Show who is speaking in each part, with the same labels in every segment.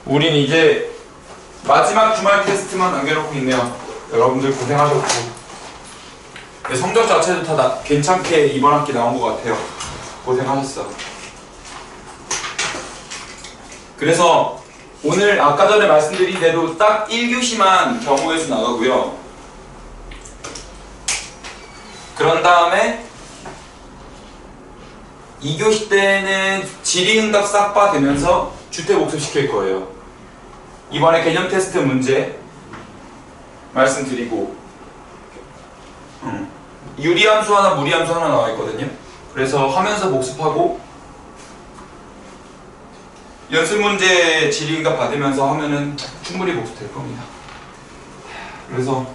Speaker 1: 우린 이제 마지막 주말 테스트만 남겨놓고 있네요. 여러분들 고생하셨고 성적 자체도 다 괜찮게 이번 학기 나온 것 같아요. 고생하셨어. 그래서 오늘 아까 전에 말씀드린 대로 딱 1교시만 경우의 수 나가고요. 그런 다음에 2교시 때는 질의응답 싹 빠되면서 주태 복습시킬 거예요. 이번에 개념 테스트 문제 말씀드리고 유리함수 하나 무리함수 하나 나와 있거든요. 그래서 하면서 복습하고 연습 문제 질의응답 받으면서 하면은 충분히 복습될 겁니다. 그래서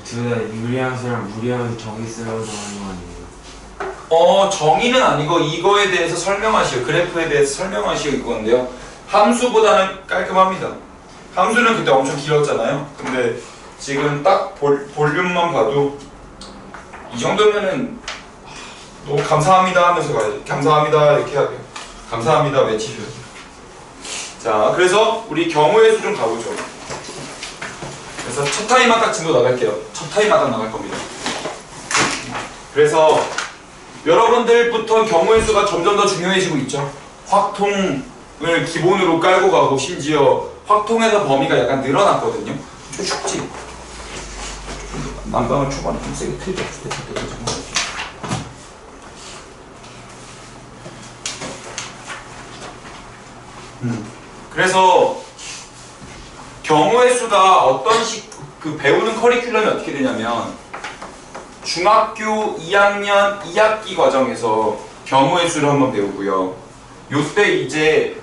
Speaker 2: 둘 다 유리함수랑 무리함수 정의 쓰라고 정하는 거 아니에요?
Speaker 1: 정의는 아니고 이거에 대해서 설명하시오. 그래프에 대해서 설명하시오 이건데요. 함수보다는 깔끔합니다. 함수는 그때 엄청 길었잖아요. 근데 지금 딱 볼륨만 봐도 이 정도면은 너무 감사합니다 하면서 가야지. 감사합니다 이렇게 해야 돼요. 감사합니다 외치셔야죠. 자, 그래서 우리 경우의 수 좀 가보죠. 그래서 첫 타임만 딱 진도 나갈게요. 첫 타임만 딱 나갈 겁니다. 그래서 여러분들부터 경우의 수가 점점 더 중요해지고 있죠. 확통을 기본으로 깔고 가고 심지어 확통에서 범위가 약간 늘어났거든요. 좀 춥지? 난방을 초반에 좀 세게 틀죠. 그래서 경우의 수가 어떤 그 배우는 커리큘럼이 어떻게 되냐면 중학교 2학년 2학기 과정에서 경우의 수를 한번 배우고요. 요때 이제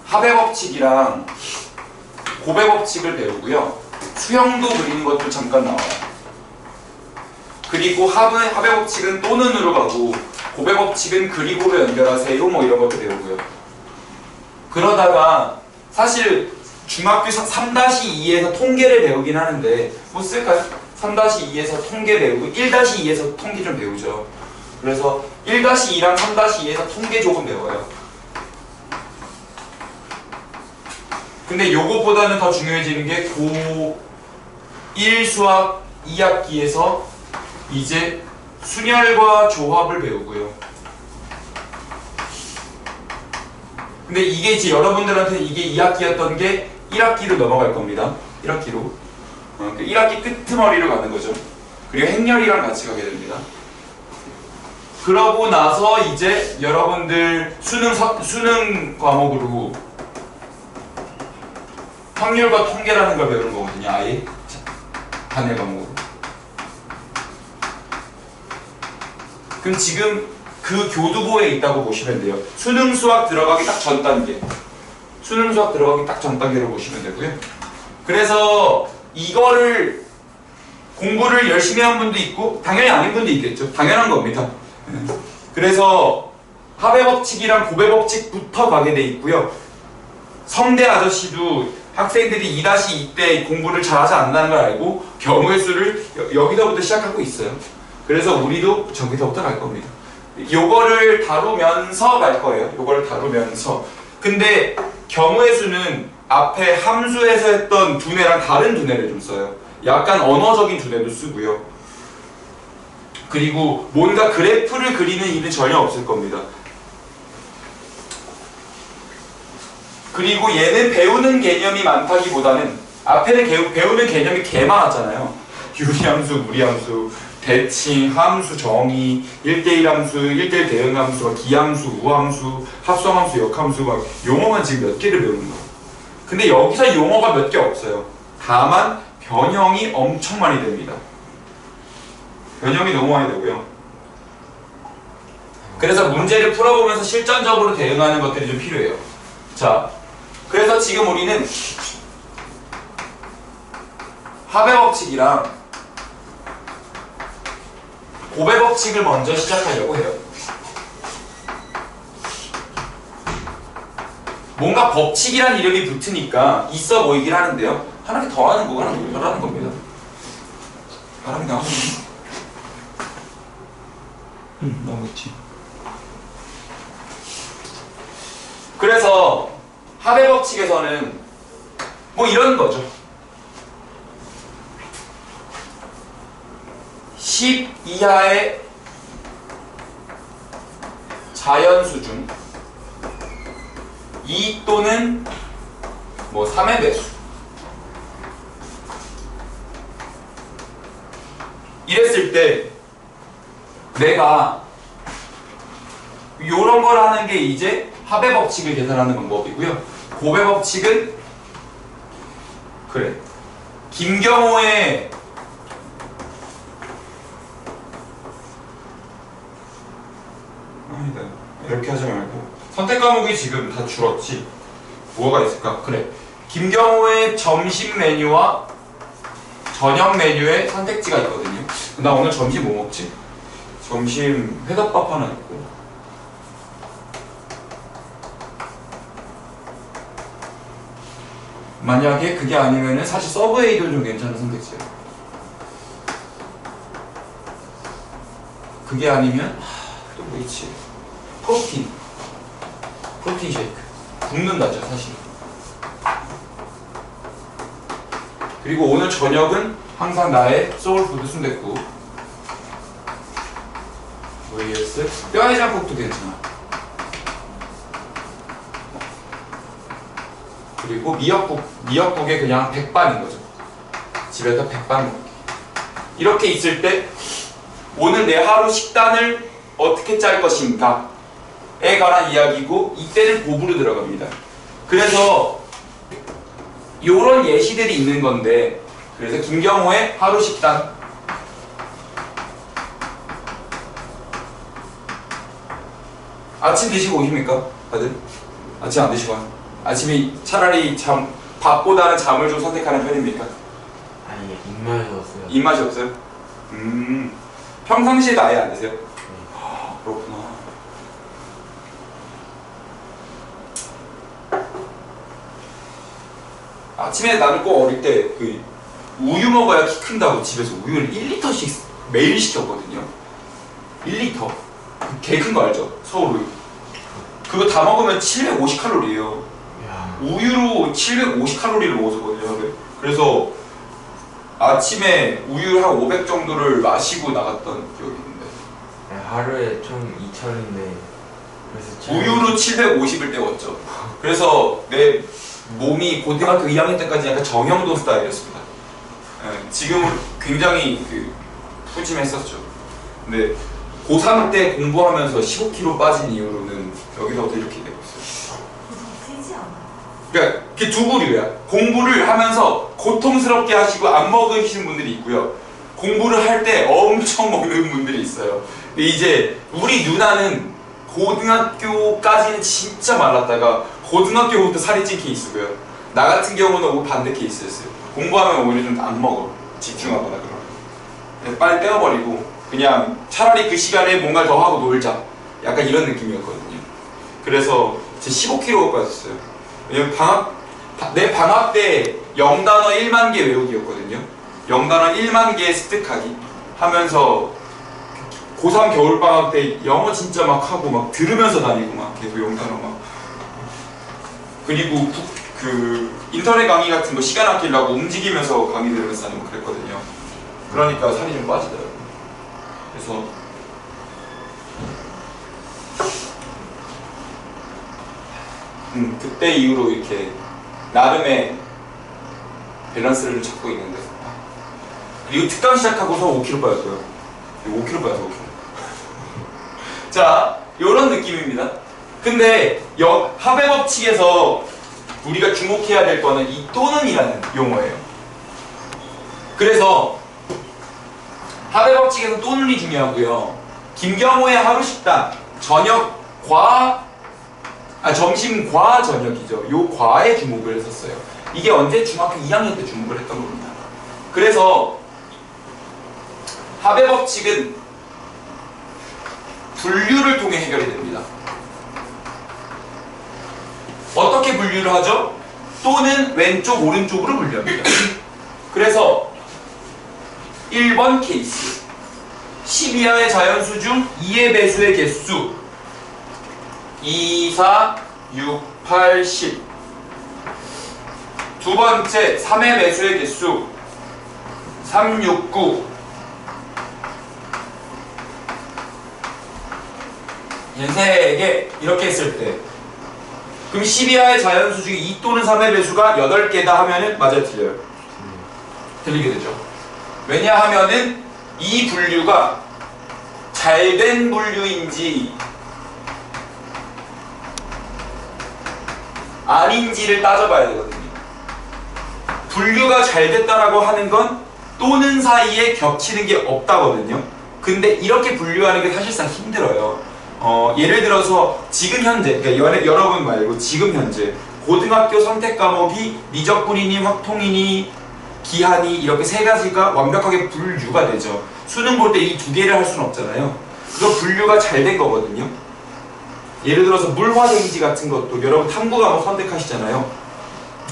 Speaker 1: 합의 법칙이랑 곱의 법칙을 배우고요. 수형도 그리는 것도 잠깐 나와요. 그리고 합의 법칙은 또는으로 가고 곱의 법칙은 그리고로 연결하세요. 뭐 이런 것도 배우고요. 그러다가 사실 중학교 3-2에서 통계를 배우긴 하는데 뭐 쓸까요? 3-2에서 통계 배우고 1-2에서 통계 좀 배우죠. 그래서 1-2랑 3-2에서 통계 조금 배워요. 근데 요것보다는 더 중요해지는 게 고1 수학 2학기에서 이제 순열과 조합을 배우고요. 근데 이게 이제 여러분들한테 이게 2학기였던 게 1학기로 넘어갈 겁니다. 1학기로. 1학기 끄트머리로 가는 거죠. 그리고 행렬이랑 같이 가게 됩니다. 그러고 나서 이제 여러분들 수능 과목으로 확률과 통계라는 걸 배우는 거거든요. 아예 단일 과목으로. 그럼 지금 그 교두보에 있다고 보시면 돼요. 수능 수학 들어가기 딱 전 단계. 수능 수학 들어가기 딱 전 단계로 보시면 되고요. 그래서 이거를 공부를 열심히 한 분도 있고 당연히 아닌 분도 있겠죠. 당연한 겁니다. 그래서 합의 법칙이랑 곱의 법칙부터 가게 돼 있고요. 성대 아저씨도 학생들이 2-2 때 공부를 잘하지 않는다는 걸 알고 경우의 수를 여기서부터 시작하고 있어요. 그래서 우리도 저기서부터 갈 겁니다. 요거를 다루면서 갈 거예요. 요거를 다루면서. 근데 경우의 수는 앞에 함수에서 했던 두뇌랑 다른 두뇌를 좀 써요. 약간 언어적인 두뇌도 쓰고요. 그리고 뭔가 그래프를 그리는 일은 전혀 없을 겁니다. 그리고 얘는 배우는 개념이 많다기보다는 앞에는 배우는 개념이 개 많았잖아요. 유리함수, 무리함수, 대칭, 함수, 정의, 1대1 함수, 1대1 대응 함수, 기함수, 우함수, 합성함수, 역함수 막 용어만 지금 몇 개를 배우는 거예요. 근데 여기서 용어가 몇 개 없어요. 다만 변형이 엄청 많이 됩니다. 변형이 너무 많이 되고요. 그래서 문제를 풀어보면서 실전적으로 대응하는 것들이 좀 필요해요. 자, 그래서 지금 우리는 합의 법칙이랑 곱의 법칙을 먼저 시작하려고 해요. 뭔가 법칙이란 이름이 붙으니까 있어 보이긴 하는데요. 하나씩 더하는 거랑 별하는 겁니다. 바람이 나오네. 나오겠지. 그래서 합의 법칙에서는 뭐 이런 거죠. 10 이하의 자연수 중 2 또는 뭐 3의 배수 이랬을 때 내가 요런 걸 하는 게 이제 합의 법칙을 계산하는 방법이고요. 곱의 법칙은 그래 김경호의 아니다 이렇게 하지 말고 선택 과목이 지금 다 줄었지. 뭐가 있을까? 그래 김경호의 점심 메뉴와 저녁 메뉴에 선택지가 있거든요. 나 오늘 점심 뭐 먹지? 점심 회덮밥 하나 있고 만약에 그게 아니면은 사실 서브웨이도 좀 괜찮은 선택지예요. 그게 아니면 또 뭐 있지? 프로틴 쉐이크 굶는다죠 사실. 그리고 오늘 저녁은 항상 나의 소울푸드 순댓국 vs 뼈해장국도 괜찮아. 그리고 미역국에 그냥 백반인 거죠. 집에서 백반 먹기. 이렇게 있을 때 오늘 내 하루 식단을 어떻게 짤 것인가에 관한 이야기고 이때는 곱으로 들어갑니다. 그래서 요런 예시들이 있는 건데 그래서 김경호의 하루 식단 아침 드시고 오십니까? 다들? 아침 안 드시고 와요? 아침에 차라리 밥보다는 잠을 좀 선택하는 편입니까?
Speaker 2: 아니 입맛이 없어요.
Speaker 1: 입맛이 없어요? 평상시에도 아예 안 드세요? 그렇구나. 아침에 나는 꼭 어릴 때 그 우유 먹어야 키 큰다고 집에서 우유를 1리터씩 매일 시켰거든요. 1리터. 개 큰 거 알죠? 서울 우유. 그거 다 먹으면 750칼로리예요. 우유로 750칼로리를 먹었거든요. 그래서 아침에 우유 한 500 정도를 마시고 나갔던 기억이 있는데.
Speaker 2: 하루에 총 2차인데 그래서
Speaker 1: 우유로 750을 때웠죠. 그래서 내 몸이 고등학교 2학년 때까지 약간 정형돈 스타일이었습니다. 네, 지금은 굉장히 푸짐했었죠. 근데 고3 때 공부하면서 15kg 빠진 이후로는 여기서부터 이렇게 되고 있어요.
Speaker 3: 되지 않아.
Speaker 1: 그러니까 그게 두 부류야. 공부를 하면서 고통스럽게 하시고 안 먹으시는 분들이 있고요. 공부를 할 때 엄청 먹는 분들이 있어요. 근데 이제 우리 누나는 고등학교까지는 진짜 말랐다가 고등학교부터 살이 찐 케이스고요. 나 같은 경우는 오히려 반대 케이스였어요. 공부하면 오히려 좀 안 먹어. 집중하거나 그러면. 빨리 떼어버리고 그냥 차라리 그 시간에 뭔가를 더 하고 놀자. 약간 이런 느낌이었거든요. 그래서 제 15kg가 빠졌어요. 왜냐면 내 방학 때 영단어 1만 개 외우기였거든요. 영단어 1만 개 습득하기 하면서 고3 겨울방학 때 영어 진짜 막 하고 막 들으면서 다니고 막 계속 영단어 막 그리고 인터넷 강의 같은 거 시간 아끼려고 움직이면서 강의 들으면서 다니고 그랬거든요. 그러니까 살이 좀 빠지더라고요. 그래서 그때 이후로 이렇게 나름의 밸런스를 찾고 있는데 그리고 특강 시작하고서 5kg 빠졌어요. 5kg 빠졌어 5kg. 자, 요런 느낌입니다. 근데 합의 법칙에서 우리가 주목해야 될 거는 이 또는이라는 용어예요. 그래서 합의 법칙에서 또는이 중요하고요. 김경호의 하루 식단 점심과 저녁이죠. 요 과에 주목을 했었어요. 이게 언제? 중학교 2학년 때 주목을 했던 겁니다. 그래서 합의 법칙은 분류를 통해 해결이 됩니다. 어떻게 분류를 하죠? 또는 왼쪽 오른쪽으로 분류합니다. 그래서 1번 케이스 10 이하의 자연수 중 2의 배수의 개수 2, 4, 6, 8, 10. 두 번째 3의 배수의 개수 3, 6, 9. 얘 3개 이렇게 했을 때 그럼 12하의 자연수 중에 2 또는 3의 배수가 8개다 하면은 맞아요, 틀려요? 틀리게 되죠. 왜냐하면은 이 분류가 잘된 분류인지 아닌지를 따져봐야 되거든요. 분류가 잘 됐다라고 하는 건 또는 사이에 겹치는 게 없다거든요. 근데 이렇게 분류하는 게 사실상 힘들어요. 예를 들어서 지금 현재, 그러니까 여러분 말고 지금 현재 고등학교 선택 과목이 미적분이니 확통이니 기하니 이렇게 3가지가 완벽하게 분류가 되죠. 수능 볼 때 이 2개를 할 수는 없잖아요. 그거 분류가 잘 된 거거든요. 예를 들어서 물화생지 같은 것도 여러분 탐구 과목 선택하시잖아요.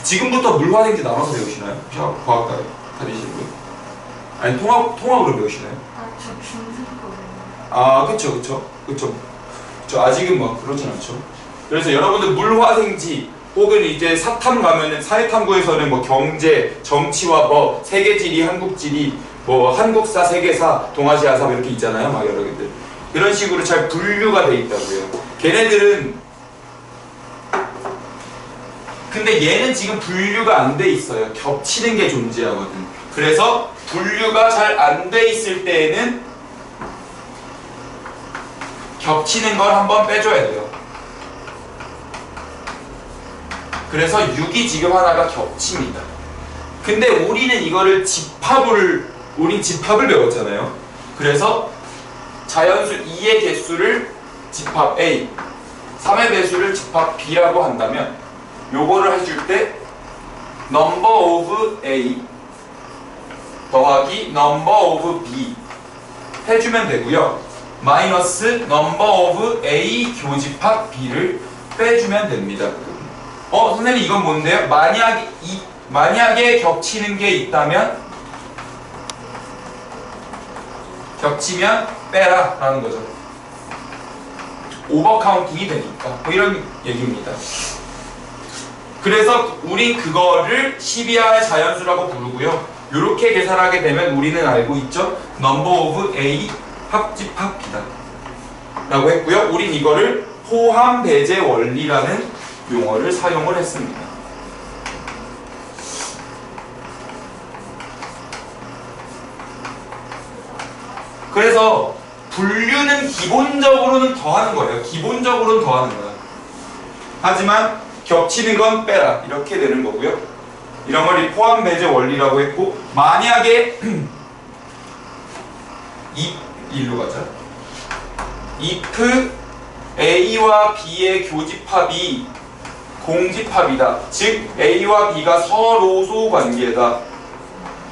Speaker 1: 지금부터 물화생지 나눠서 배우시나요? 과학과에 다니시는 분? 아니 통합으로 배우시나요?
Speaker 3: 저 중등거든요.
Speaker 1: 아, 그쵸. 아직은 막 그렇진 않죠. 그래서 여러분들 물화생지 혹은 이제 사탐 가면은 사회탐구에서는 뭐 경제, 정치와 뭐 세계지리, 한국지리, 뭐 한국사, 세계사, 동아시아사 이렇게 있잖아요. 막 여러 개들. 이런 식으로 잘 분류가 돼 있다고요. 걔네들은 근데 얘는 지금 분류가 안 돼 있어요. 겹치는 게 존재하거든. 그래서 분류가 잘 안 돼 있을 때에는 겹치는 걸 한번 빼줘야 돼요. 그래서 6이 지금 하나가 겹칩니다. 근데 우리는 이거를 우린 집합을 배웠잖아요. 그래서 자연수 2의 개수를 집합 A, 3의 배수를 집합 B라고 한다면 요거를 해줄 때 number of A 더하기 number of B 해주면 되고요. 마이너스 number of A 교집합 B를 빼주면 됩니다. 선생님 이건 뭔데요? 만약에 겹치는 게 있다면 겹치면 빼라 라는 거죠. 오버카운팅이 되니까 뭐 이런 얘기입니다. 그래서 우린 그거를 12하의 자연수라고 부르고요. 이렇게 계산하게 되면 우리는 알고 있죠. number of A 합집합 B다 라고 했고요. 우린 이거를 포함 배제 원리라는 용어를 사용을 했습니다. 그래서 분류는 기본적으로는 더하는 거예요. 기본적으로는 더하는 거야. 하지만 겹치는 건 빼라 이렇게 되는 거고요. 이런 걸 포함 배제 원리라고 했고 만약에 일로 가자. if A와 B의 교집합이 공집합이다. 즉 A와 B가 서로소 관계다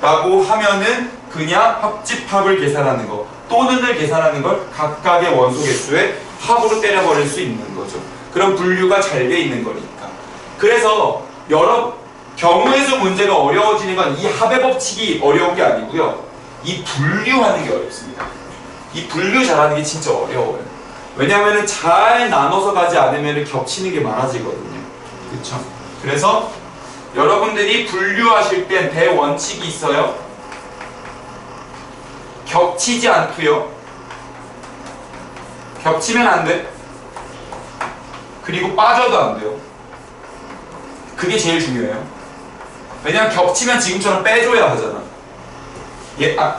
Speaker 1: 라고 하면은 그냥 합집합을 계산하는 거 또는을 계산하는 걸 각각의 원소 개수의 합으로 때려버릴 수 있는 거죠. 그럼 분류가 잘 돼 있는 거니까. 그래서 여러 경우의 수 문제가 어려워지는 건 이 합의 법칙이 어려운 게 아니고요. 이 분류하는 게 어렵습니다. 이 분류 잘하는 게 진짜 어려워요. 왜냐하면 잘 나눠서 가지 않으면 겹치는 게 많아지거든요. 그쵸? 그래서 여러분들이 분류하실 땐 대원칙이 있어요. 겹치지 않고요. 겹치면 안 돼. 그리고 빠져도 안 돼요. 그게 제일 중요해요. 왜냐면 겹치면 지금처럼 빼줘야 하잖아.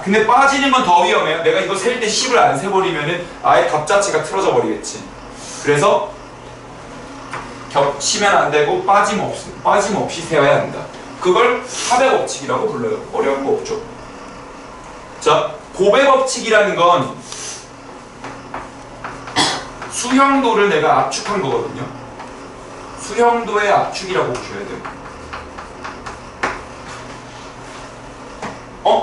Speaker 1: 근데 빠지는 건 더 위험해요. 내가 이거 셀 때 10을 안 세버리면은 아예 답 자체가 틀어져 버리겠지. 그래서 겹치면 안 되고 빠짐없이 세워야 한다. 그걸 합의 법칙이라고 불러요. 어려운 거 없죠. 자, 곱의 법칙이라는 건 수형도를 내가 압축한 거거든요. 수형도의 압축이라고 보셔야 돼요.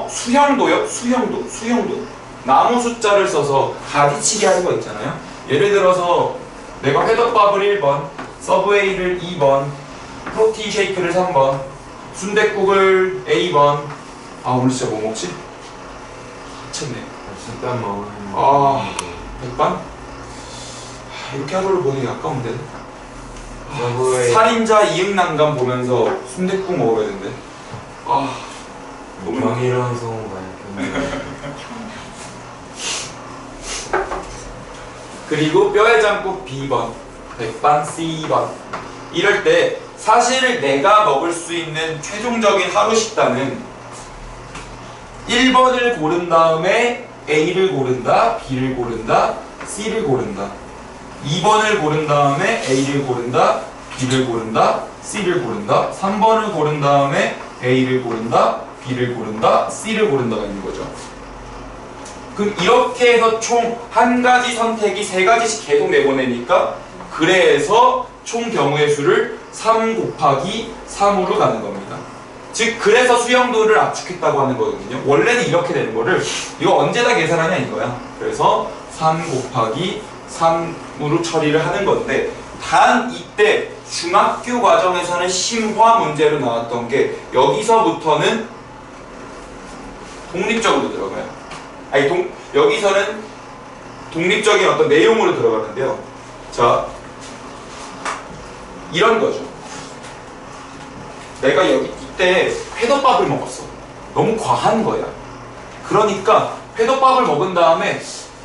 Speaker 1: 수형도요? 수형도. 나무 숫자를 써서 가지치기 하는 거 있잖아요. 예를 들어서 내가 회덮밥을 1번, 서브웨이를 2번, 프로틴 쉐이크를 3번, 순댓국을 A번. 오늘 진짜 뭐 먹지? 미쳤네.
Speaker 2: 잠깐 먹으면
Speaker 1: 백반? 이렇게 하루를 보내기 아까운데.
Speaker 2: 저거에
Speaker 1: 살인자 이응난감 보면서 순댓국 먹어야 된대. 아 너무
Speaker 2: 경이로운 소음가요.
Speaker 1: 그리고 뼈해장국 B번, 백반 C번. 이럴 때 사실 내가 먹을 수 있는 최종적인 하루 식단은 1번을 고른 다음에 A를 고른다, B를 고른다, C를 고른다. 2번을 고른 다음에 A를 고른다, B를 고른다, C를 고른다. 3번을 고른 다음에 A를 고른다, B를 고른다, C를 고른다가 있는 거죠. 그럼 이렇게 해서 총 한 가지 선택이 세 가지씩 계속 내보내니까 그래서 총 경우의 수를 3 곱하기 3으로 가는 겁니다. 즉 그래서 수용도를 압축했다고 하는 거거든요. 원래는 이렇게 되는 거를 이거 언제다 계산하냐 이거야. 그래서 3 곱하기 3으로 처리를 하는 건데 단 이때 중학교 과정에서는 심화 문제로 나왔던 게 여기서부터는 독립적으로 들어가요. 아니 여기서는 독립적인 어떤 내용으로 들어가는데요. 자, 이런 거죠. 내가 이때 회덮밥을 먹었어. 너무 과한 거야. 그러니까 회덮밥을 먹은 다음에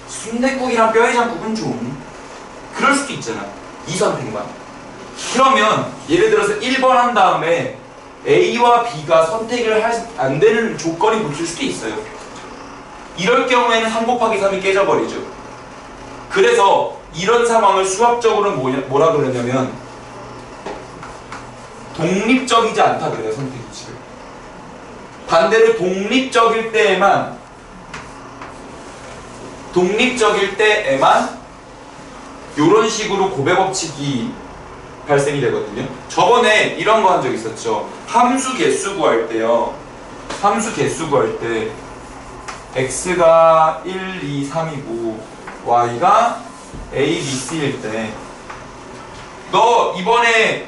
Speaker 1: 순댓국이랑 뼈해장국은 좀 그럴 수도 있잖아. 이 선택만. 그러면 예를 들어서 1번 한 다음에 A와 B가 선택을 안 되는 조건이 붙을 수도 있어요. 이럴 경우에는 3 곱하기 3이 깨져버리죠. 그래서 이런 상황을 수학적으로 뭐라 그러냐면 독립적이지 않다 그래요. 선택이 지금. 반대로 독립적일 때에만 이런 식으로 고배 법칙이 발생이 되거든요. 저번에 이런 거 한 적 있었죠. 함수 개수 구할 때요. 함수 개수 구할 때 x가 1, 2, 3이고 y가 a, b, c일 때 너 이번에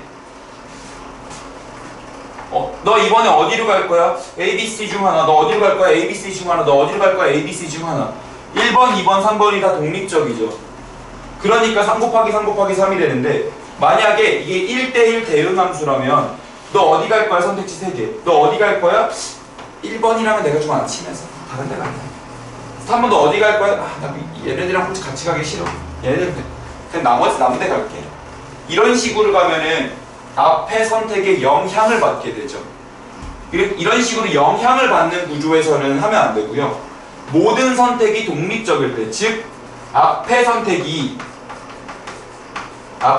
Speaker 1: 어디로 갈 거야? A, B, C 중 하나. 너 어디로 갈 거야? A, B, C 중 하나. 너 어디로 갈 거야? A, B, C 중 하나. 1번, 2번, 3번이 다 독립적이죠. 그러니까 3 곱하기 3 곱하기 3이 되는데 만약에 이게 1대1 대응함수라면 너 어디 갈 거야? 선택지 3개. 너 어디 갈 거야? 1번이라면 내가 좀 안 치면서 다른 데 갈래. 3번 너 어디 갈 거야? 나 얘네들이랑 혹시 같이 가기 싫어. 얘네들 그냥 나머지 남은 데 갈게. 이런 식으로 가면은 앞에 선택에 영향을 받게 되죠. 이런 식으로 영향을 받는 구조에서는 하면 안 되고요. 모든 선택이 독립적일 때, 즉 앞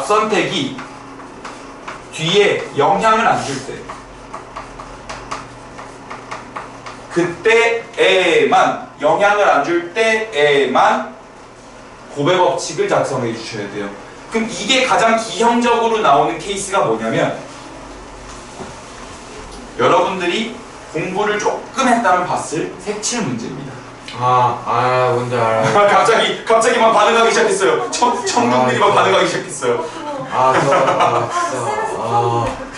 Speaker 1: 선택이 뒤에 영향을 안 줄 때, 그때에만 영향을 안 줄 때에만 고배 법칙을 작성해 주셔야 돼요. 그럼 이게 가장 기형적으로 나오는 케이스가 뭐냐면 여러분들이 공부를 조금 했다면 봤을 색칠 문제입니다.
Speaker 2: 뭔지 알아요.
Speaker 1: 갑자기 막 반응하기 시작했어요. 청둥들이 막 반응하기 시작했어요.
Speaker 3: 그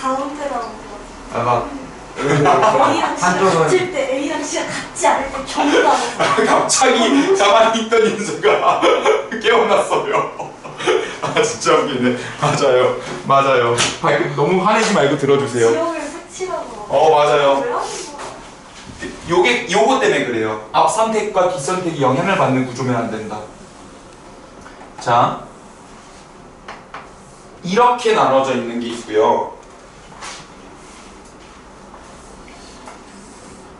Speaker 3: 가운데라고. A랑 C가 같을 때 A랑 C가 같지 않을 때 전부 다
Speaker 1: 갑자기 가만히 있던 인수가 깨어났어요. 진짜 웃기네. 맞아요. 너무 화내지 말고 들어주세요.
Speaker 3: 지역을 색칠하고.
Speaker 1: 맞아요. 요거 때문에 그래요. 앞 선택과 뒷 선택이 영향을 받는 구조면 안 된다. 자, 이렇게 나눠져 있는 게 있고요.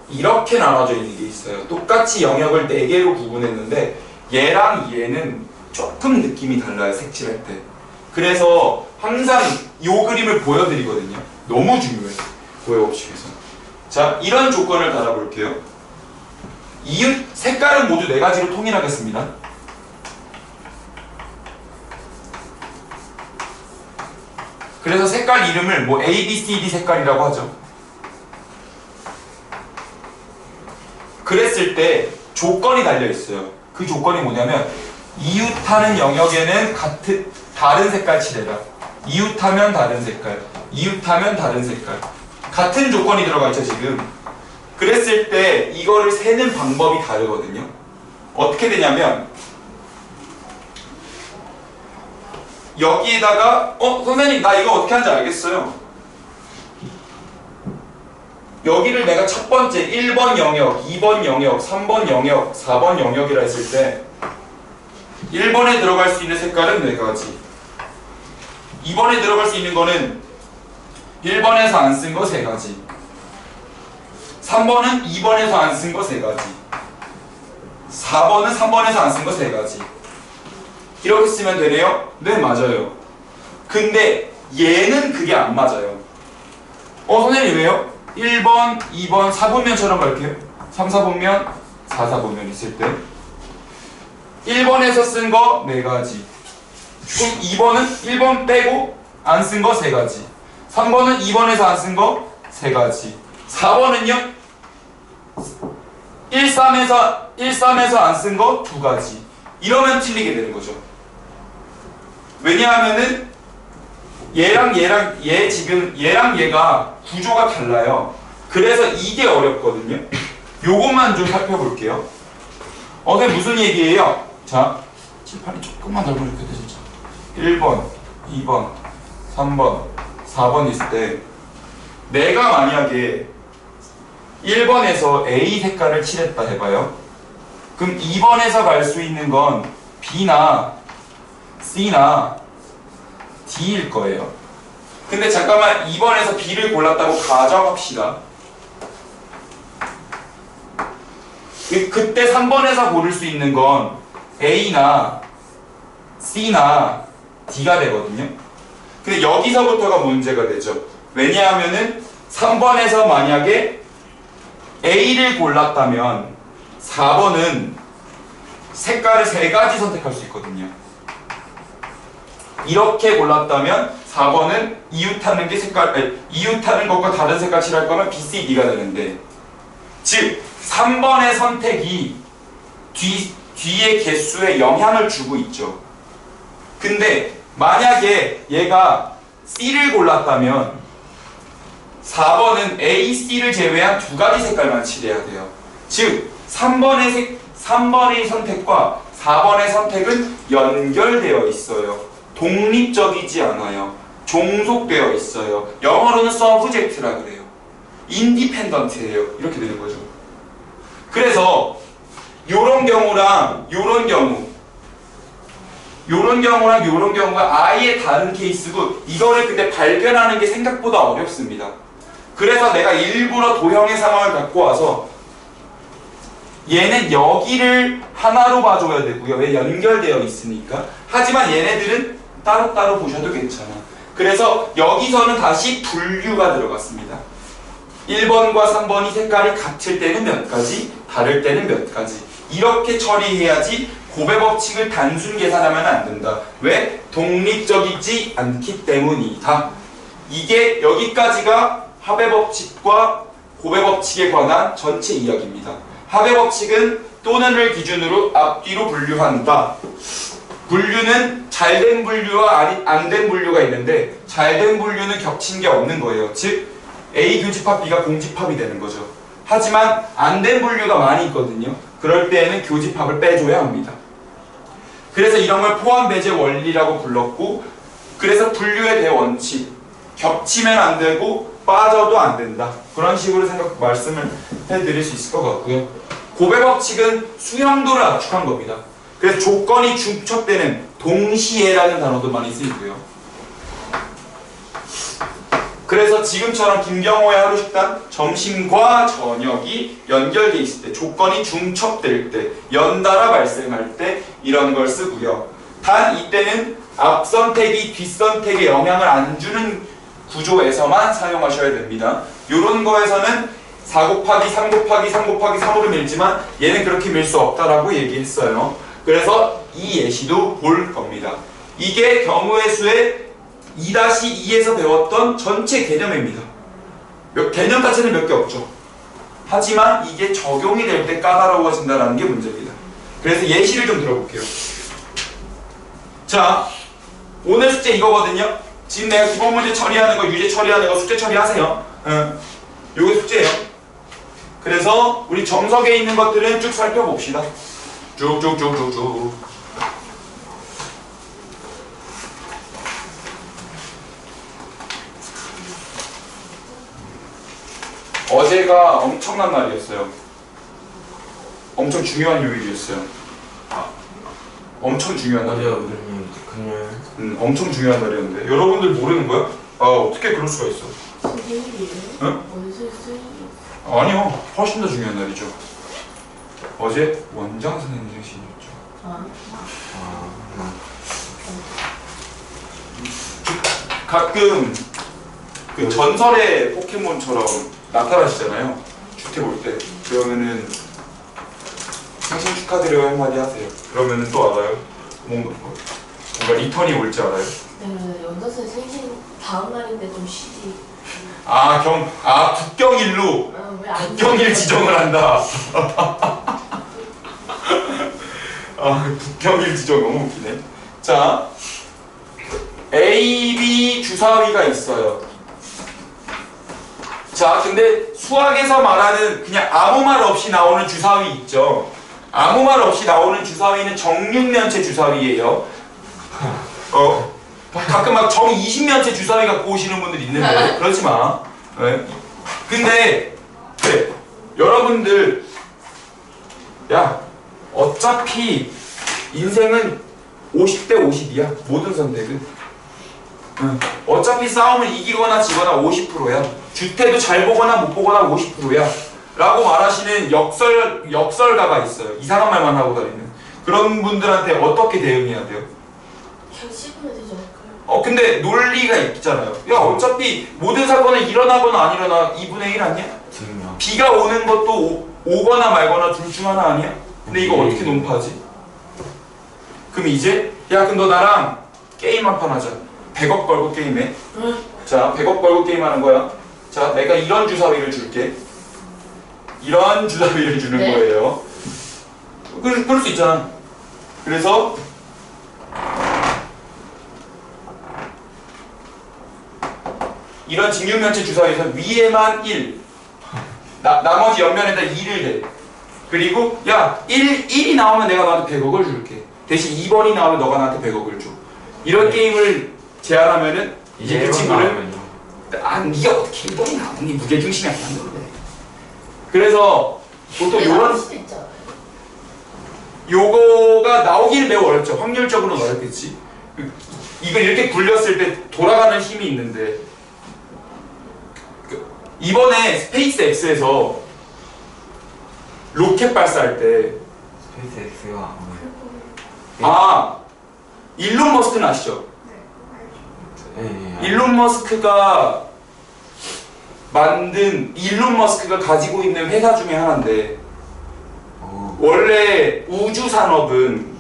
Speaker 1: 이렇게 나눠져 있는 게 있어요. 똑같이 영역을 4개로 구분했는데 얘랑 얘는 조금 느낌이 달라요. 색칠할 때. 그래서 항상 요 그림을 보여드리거든요. 너무 중요해. 고해법칙에서. 자, 이런 조건을 달아볼게요. 이웃 색깔은 모두 4가지로 통일하겠습니다. 그래서 색깔 이름을 뭐 A, B, C, D 색깔이라고 하죠. 그랬을 때 조건이 달려 있어요. 그 조건이 뭐냐면 이웃하는 영역에는 다른 색깔 칠해라. 이웃하면 다른 색깔, 이웃하면 다른 색깔. 같은 조건이 들어가 있죠 지금. 그랬을 때 이거를 세는 방법이 다르거든요. 어떻게 되냐면 여기에다가 선생님 나 이거 어떻게 하는지 알겠어요. 여기를 내가 첫 번째 1번 영역, 2번 영역, 3번 영역, 4번 영역이라 했을 때 1번에 들어갈 수 있는 색깔은 4가지, 2번에 들어갈 수 있는 거는 1번에서 안 쓴 거 3가지, 3번은 2번에서 안 쓴 거 3가지, 4번은 3번에서 안 쓴 거 3가지. 이렇게 쓰면 되네요? 네, 맞아요. 근데 얘는 그게 안 맞아요. 선생님 왜요? 1번, 2번, 4분면처럼 갈게요. 3, 4분면, 4, 4분면 있을 때 1번에서 쓴 거 4가지. 그럼 2번은 1번 빼고 안 쓴 거 3가지. 3번은 2번에서 안 쓴 거 3가지. 4번은요? 1, 3에서 안 쓴 거 2가지. 이러면 틀리게 되는 거죠. 왜냐하면은 얘랑 얘가 구조가 달라요. 그래서 이게 어렵거든요. 요것만 좀 살펴볼게요. 어제 무슨 얘기예요? 자, 칠판이 조금만 더 이렇게 돼 진짜. 1번, 2번, 3번, 4번 있을 때 내가 만약에 1번에서 A 색깔을 칠했다 해봐요. 그럼 2번에서 갈 수 있는 건 B나 C나 D일 거예요. 근데 잠깐만 2번에서 B를 골랐다고 가정합시다. 그때 3번에서 고를 수 있는 건 A나 C나 D가 되거든요. 근데 여기서부터가 문제가 되죠. 왜냐하면은 3번에서 만약에 A를 골랐다면 4번은 색깔을 3가지 선택할 수 있거든요. 이렇게 골랐다면 4번은 이웃하는 게 이웃하는 것과 다른 색깔 칠할 거면 B, C, D가 되는데, 즉 3번의 선택이 뒤의 개수에 영향을 주고 있죠. 근데 만약에 얘가 C를 골랐다면 4번은 A, C를 제외한 2가지 색깔만 칠해야 돼요. 즉 3번의 선택과 4번의 선택은 연결되어 있어요. 독립적이지 않아요. 종속되어 있어요. 영어로는 subject라 그래요. independent예요. 이렇게 되는 거죠. 그래서 요런 경우랑 요런 경우가 아예 다른 케이스고, 이거를 근데 발견하는 게 생각보다 어렵습니다. 그래서 내가 일부러 도형의 상황을 갖고 와서 얘는 여기를 하나로 봐줘야 되고요. 왜? 연결되어 있으니까. 하지만 얘네들은 따로따로 보셔도 괜찮아. 그래서 여기서는 다시 분류가 들어갔습니다. 1번과 3번이 색깔이 같을 때는 몇 가지, 다를 때는 몇 가지. 이렇게 처리해야지 곱의 법칙을 단순 계산하면 안 된다. 왜? 독립적이지 않기 때문이다. 이게 여기까지가 합의 법칙과 곱의 법칙에 관한 전체 이야기입니다. 합의 법칙은 또는을 기준으로 앞뒤로 분류한다. 분류는 잘된 분류와 안 된 분류가 있는데, 잘된 분류는 겹친 게 없는 거예요. 즉 A 교집합 B가 공집합이 되는 거죠. 하지만 안 된 분류가 많이 있거든요. 그럴 때에는 교집합을 빼줘야 합니다. 그래서 이런 걸 포함배제 원리라고 불렀고, 그래서 분류의 대원칙, 겹치면 안 되고 빠져도 안 된다. 그런 식으로 말씀을 해드릴 수 있을 것 같고요. 곱의 법칙은 수용도를 압축한 겁니다. 그래서 조건이 중첩되는 동시에라는 단어도 많이 쓰이고요. 그래서 지금처럼 김경호의 하루식단 점심과 저녁이 연결돼 있을 때, 조건이 중첩될 때, 연달아 발생할 때 이런 걸 쓰고요. 단 이때는 앞선택이 뒷선택에 영향을 안 주는 구조에서만 사용하셔야 됩니다. 이런 거에서는 4 곱하기 3 곱하기 3 곱하기 3으로 밀지만 얘는 그렇게 밀 수 없다라고 얘기했어요. 그래서 이 예시도 볼 겁니다. 이게 경우의 수의 2-2에서 배웠던 전체 개념입니다. 개념 자체는 몇 개 없죠. 하지만 이게 적용이 될 때 까다로워진다는 게 문제입니다. 그래서 예시를 좀 들어볼게요. 자, 오늘 숙제 이거거든요. 지금 내가 기본 문제 처리하는 거, 유제 처리하는 거 숙제 처리하세요. 요게 숙제예요. 그래서 우리 정석에 있는 것들은 쭉 살펴봅시다. 쭉쭉쭉쭉쭉. 어제가 엄청난 날이었어요. 엄청 중요한 요일이었어요. 엄청 중요한
Speaker 2: 어제
Speaker 1: 날이에요.
Speaker 2: 오늘은 그냥
Speaker 1: 엄청 중요한 날이었는데 여러분들 모르는 거야? 아 어떻게 그럴 수가 있어?
Speaker 3: 생일이에요?
Speaker 1: 응?
Speaker 3: 어디서 생일이에요?
Speaker 1: 아니요, 훨씬 더 중요한 날이죠. 어제 원장 선생님 생신이었죠.
Speaker 3: 아,
Speaker 1: 가끔 그 전설의 포켓몬처럼 나타나시잖아요. 주택 올 때. 그러면은 생신 축하드려요 한마디 하세요. 그러면은 또 알아요? 뭔가 리턴이 올지 알아요?
Speaker 3: 네, 연서생 생신 다음 날인데 좀 쉬지.
Speaker 1: 국경일로
Speaker 3: 왜안
Speaker 1: 국경일 지정을 한다. 국경일 지정 너무 웃기네. 자, A, B 주사위가 있어요. 자, 근데 수학에서 말하는 그냥 아무 말 없이 나오는 주사위 있죠. 아무 말 없이 나오는 주사위는 정육면체 주사위예요. 가끔 막 정 20면체 주사위 갖고 오시는 분들 있는데 그러지 마. 네. 근데 그래, 여러분들 야 어차피 인생은 50대 50이야. 모든 선택은. 어차피 싸움을 이기거나 지거나 50%야. 주태도 잘 보거나 못 보거나 50%야. 라고 말하시는 역설가가 있어요. 이상한 말만 하고 다니는. 그런 분들한테 어떻게 대응해야 돼요?
Speaker 3: 그냥 씹으면 되지 않을까요?
Speaker 1: 근데 논리가 있잖아요. 야, 어차피 모든 사건은 일어나거나 안 일어나 2분의 1 아니야?
Speaker 2: 증명.
Speaker 1: 비가 오는 것도 오거나 말거나 둘 중 하나 아니야? 근데 이거 어떻게 논파하지? 그럼 이제 야, 그럼 너 나랑 게임 한 판 하자. 100억 걸고 게임해. 자, 100억 걸고 게임하는 거야. 자, 내가 이런 주사위를 줄게. 이런 주사위를 주는
Speaker 3: 네.
Speaker 1: 거예요. 그럴 수 있잖아. 그래서 이런 직육면체 주사위에서 위에만 1, 나머지 옆면에다 2를 대. 그리고 야, 1이 나오면 내가 너한테 100억을 줄게. 대신 2번이 나오면 너가 나한테 100억을 줘. 이런 게임을 제안하면은 이제 그 친구를 네가 어떻게 1번이 나오니? 무게중심이 안 나는데. 그래서 보통 요런
Speaker 3: 수도 있잖아요.
Speaker 1: 요거가 나오기는 매우 어렵죠. 확률적으로는 어렵겠지. 이걸 이렇게 굴렸을 때 돌아가는 힘이 있는데 이번에 스페이스 X에서 로켓 발사할 때
Speaker 2: 스페이스 X가 뭐예요?
Speaker 1: 일론 머스크는 아시죠?
Speaker 2: 예.
Speaker 1: 일론 머스크가 일론 머스크가 가지고 있는 회사 중에 하나인데 원래 우주 산업은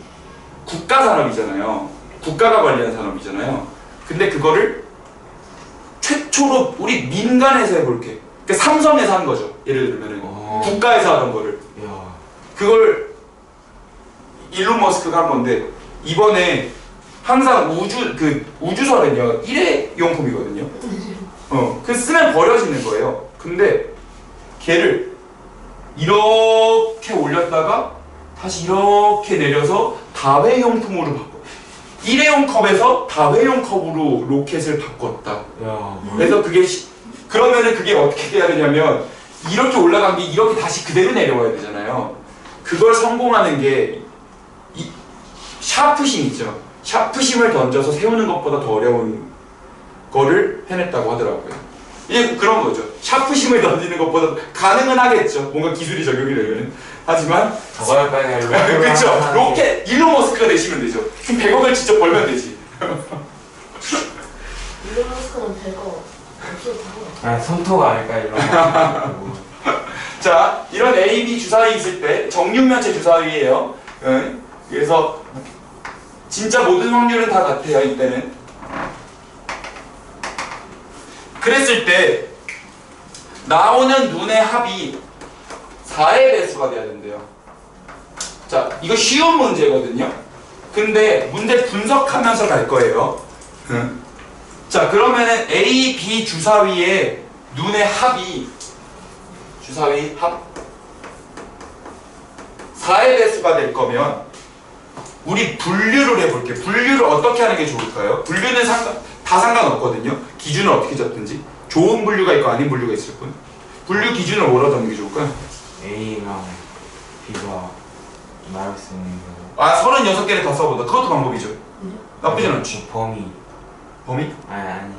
Speaker 1: 국가 산업이잖아요. 국가가 관리하는 산업이잖아요. 근데 그거를 최초로 우리 민간에서 해볼게. 그러니까 삼성에서 한 거죠. 예를 들면은 국가에서 하던 거를.
Speaker 2: 야.
Speaker 1: 그걸 일론 머스크가 한 건데 이번에 항상 우주선은요 일회용품이거든요. 그 쓰면 버려지는 거예요. 근데 걔를 이렇게 올렸다가 다시 이렇게 내려서 다회용품으로 바꿔. 일회용 컵에서 다회용 컵으로 로켓을 바꿨다. 그래서 그러면은 그게 어떻게 돼야 되냐면 이렇게 올라간 게 이렇게 다시 그대로 내려와야 되잖아요. 그걸 성공하는 게 이 샤프심 있죠. 샤프심을 던져서 세우는 것보다 더 어려운 거를 해냈다고 하더라고요. 이게 그런 거죠. 샤프심을 던지는 것보다 가능은 하겠죠. 뭔가 기술이 적용이 되면. 하지만
Speaker 2: 저걸 빨리
Speaker 1: 그렇죠. 로켓 일론 머스크가 되시면 되죠. 그럼 100억을 직접 벌면 되지.
Speaker 3: 일론 머스크는 100억 없어도
Speaker 2: 손톱 아닐까 이런 거.
Speaker 1: 자, 이런 A, B 주사위 있을 때 정육면체 주사위예요. 그래서 진짜 모든 확률은 다 같아요. 이때는. 그랬을 때 나오는 눈의 합이 4의 배수가 돼야 된대요. 자, 이거 쉬운 문제거든요. 근데 문제 분석하면서 갈 거예요. 자, 그러면은 A, B 주사위의 눈의 합이 주사위 합 4의 배수가 될 거면 우리 분류를 해볼게요. 분류를 어떻게 하는 게 좋을까요? 분류는 다 상관없거든요. 기준을 어떻게 잡든지. 좋은 분류가 있고 아닌 분류가 있을 뿐. 분류 기준을 뭐라 잡는 게 좋을까요?
Speaker 2: A랑 B가 말할 수 있는 거.
Speaker 1: 아 36개를 다 써보다. 그것도 방법이죠. 나쁘진 않지.
Speaker 2: 범위.
Speaker 1: 범위?
Speaker 2: 아니.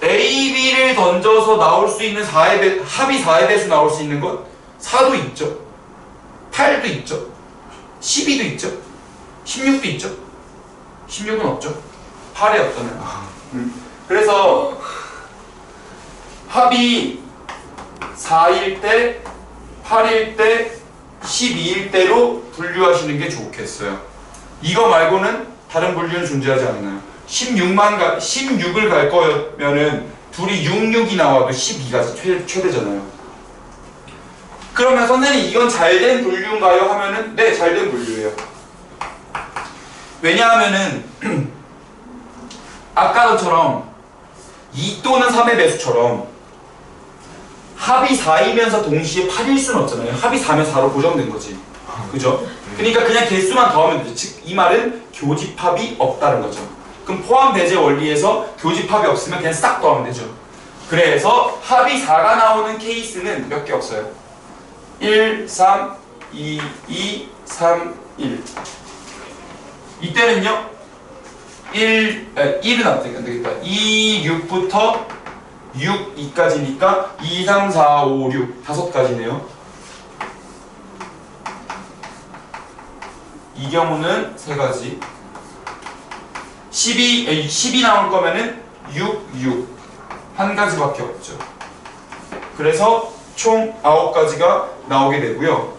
Speaker 1: A, B를 던져서 나올 수 있는 4의 배, 합이 4의 배수 나올 수 있는 것 4도 있죠. 8도 있죠. 12도 있죠. 16도 있죠. 16은 없죠. 8에 없잖아요. 그래서 합이 4일 때, 8일 때, 12일 때로 분류하시는 게 좋겠어요. 이거 말고는 다른 분류는 존재하지 않나요? 16을 갈 거면은 둘이 66이 나와도 12가 최대잖아요. 그러면 선생님 이건 잘된 분류인가요? 하면은 네, 잘된 분류예요. 왜냐하면은 아까 전처럼 2 또는 3의 배수처럼 합이 4이면서 동시에 8일 수는 없잖아요. 합이 4면 4로 고정된 거지. 그죠? 그러니까 그냥 개수만 더하면 되죠. 즉 이 말은 교집합이 없다는 거죠. 그럼 포함 배제 원리에서 교집합이 없으면 그냥 싹 더하면 되죠. 그래서 합이 4가 나오는 케이스는 몇 개 없어요. 1, 3, 2, 2, 3, 1. 이때는요. 1은 안 되겠다. 2, 6부터 6, 2까지니까 2, 3, 4, 5, 6 5가지네요. 이 경우는 3가지. 10이 나올 거면은 6, 6 한 가지밖에 없죠. 그래서 총 9가지가 나오게 되고요.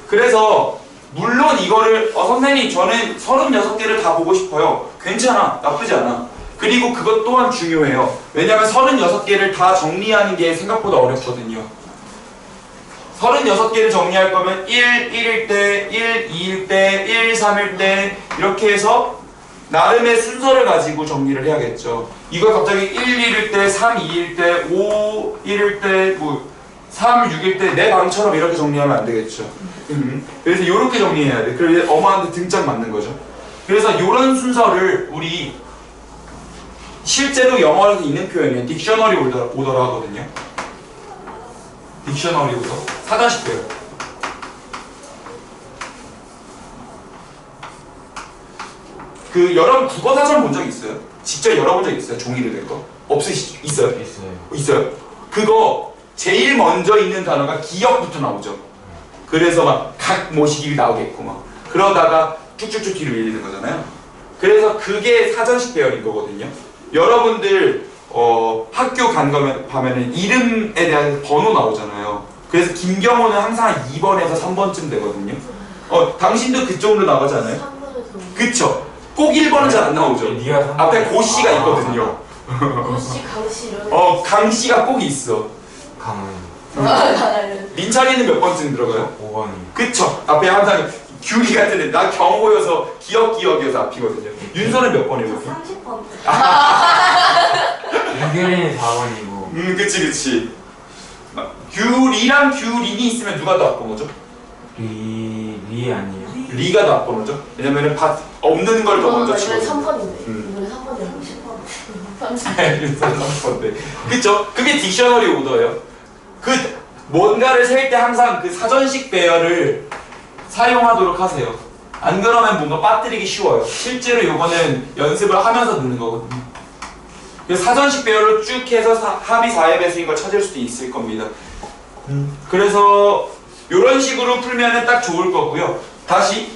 Speaker 1: 그래서 물론 이거를 선생님 저는 36개를 다 보고 싶어요. 괜찮아. 나쁘지 않아. 그리고 그것 또한 중요해요. 왜냐하면 36개를 다 정리하는 게 생각보다 어렵거든요. 36개를 정리할 거면 1, 1일 때, 1, 2일 때, 1, 3일 때 이렇게 해서 나름의 순서를 가지고 정리를 해야겠죠. 이걸 갑자기 1, 1일 때, 3, 2일 때, 5, 1일 때, 3, 6일 때 내 방처럼 이렇게 정리하면 안 되겠죠. 그래서 이렇게 정리해야 돼. 그래서 엄마한테 등짝 맞는 거죠. 그래서 이런 순서를 우리 실제로 영어에서 있는 표현이에요. 딕셔너리 오더라 하거든요. 딕셔너리 오더. 사전식 배열. 여러분 국어 사전 본 적 있어요? 직접 열어본 적 있어요? 종이로 된 거? 있어요? 있어요? 그거 제일 먼저 있는 단어가 기억부터 나오죠. 그래서 막 각 모시기 나오겠고 막 그러다가 쭉쭉쭉 뒤로 밀리는 거잖아요. 그래서 그게 사전식 배열인 거거든요. 여러분들 학교 가면은 이름에 대한 번호 나오잖아요. 그래서 김경호는 항상 2번에서 3번쯤 되거든요. 당신도 그쪽으로 나가지 않아요?
Speaker 3: 3번에서
Speaker 1: 그쵸? 꼭 1번은 잘 안 나오죠. 앞에 고씨가 있거든요.
Speaker 3: 고씨, 강씨 이런
Speaker 1: 강씨가 꼭 있어.
Speaker 2: 강은
Speaker 1: 민찬이는 몇 번쯤 들어가요?
Speaker 2: 5번이.
Speaker 1: 그쵸? 앞에 항상 규리 같은데 나 경호여서 기억이어서 앞이거든요. 윤서는 몇 번이에요?
Speaker 3: 30번
Speaker 2: 유결이는 4번이고.
Speaker 1: 그치. 규리랑 규린이 있으면 누가 더 앞번호죠?
Speaker 2: 리 아니에요?
Speaker 1: 리가 더 앞번호죠? 왜냐면은 없는 걸 더 먼저
Speaker 3: 이번에
Speaker 1: 치거든요.
Speaker 3: 3번인데 이번에 3번이랑 10번
Speaker 1: 윤서는 3번인데 그쵸? 그게 딕셔너리 오더예요. 뭔가를 셀 때 항상 사전식 배열을 사용하도록 하세요. 안 그러면 뭔가 빠뜨리기 쉬워요. 실제로 요거는 연습을 하면서 듣는 거거든요. 그래서 사전식 배열로 쭉 해서 합이 4의 배수인 걸 찾을 수도 있을 겁니다. 그래서 이런 식으로 풀면은 딱 좋을 거고요. 다시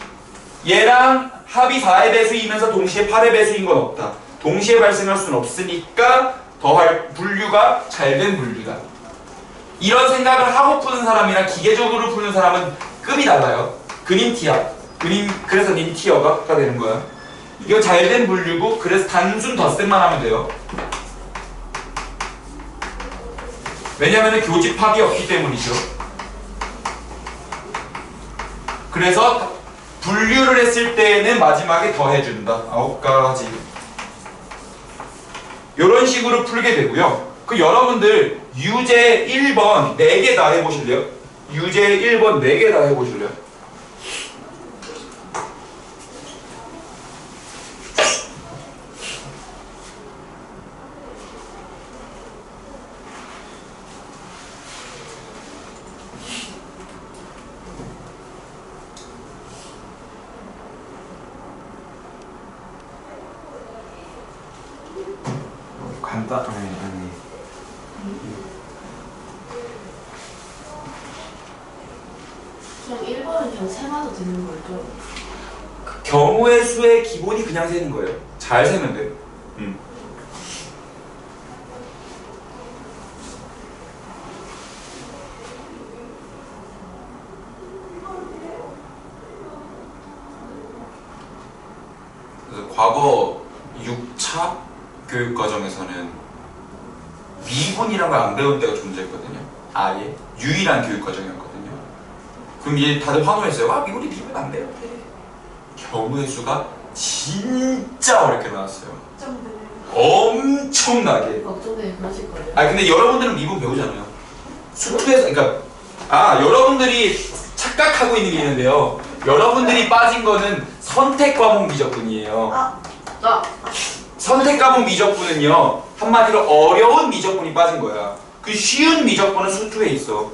Speaker 1: 얘랑 합이 4의 배수이면서 동시에 8의 배수인 건 없다. 동시에 발생할 수는 없으니까 더할 분류가 잘된 분류다. 이런 생각을 하고 푸는 사람이랑 기계적으로 푸는 사람은 급이 달라요. 그래서 님 티어가 되는 거야. 이거 잘된 분류고 그래서 단순 덧셈만 하면 돼요. 왜냐면은 교집합이 없기 때문이죠. 그래서 분류를 했을 때에는 마지막에 더해준다. 9가지. 이런 식으로 풀게 되고요. 여러분들 유제 1번 4개 다 해보실래요? 유제 1번 4개 다 해보실래요?
Speaker 2: 아니.
Speaker 4: 그냥 1번은 그냥 세봐도 되는 거죠?
Speaker 1: 경우의 수의 기본이 그냥 세는 거예요. 잘 세면 돼요. 그래서 과거 6차 교육과정에서는 미분이란 걸 안 배운 때가 존재했거든요. 아예 유일한 교육과정이었거든요. 그럼 이제 다들 환호했어요. 아, 미분이 미분 안 배웠대. 경우의 수가 진짜 어렵게 나왔어요. 엄청나게.
Speaker 4: 걱정돼 그러실 거예요.
Speaker 1: 아, 근데 여러분들은 미분 배우잖아요. 수투에서, 그러니까 여러분들이 착각하고 있는 게 있는데요. 여러분들이 빠진 거는 선택 과목 미적분이에요. 선택 과목 미적분은요, 한마디로 어려운 미적분이 빠진 거야. 그 쉬운 미적분은 수투에 있어.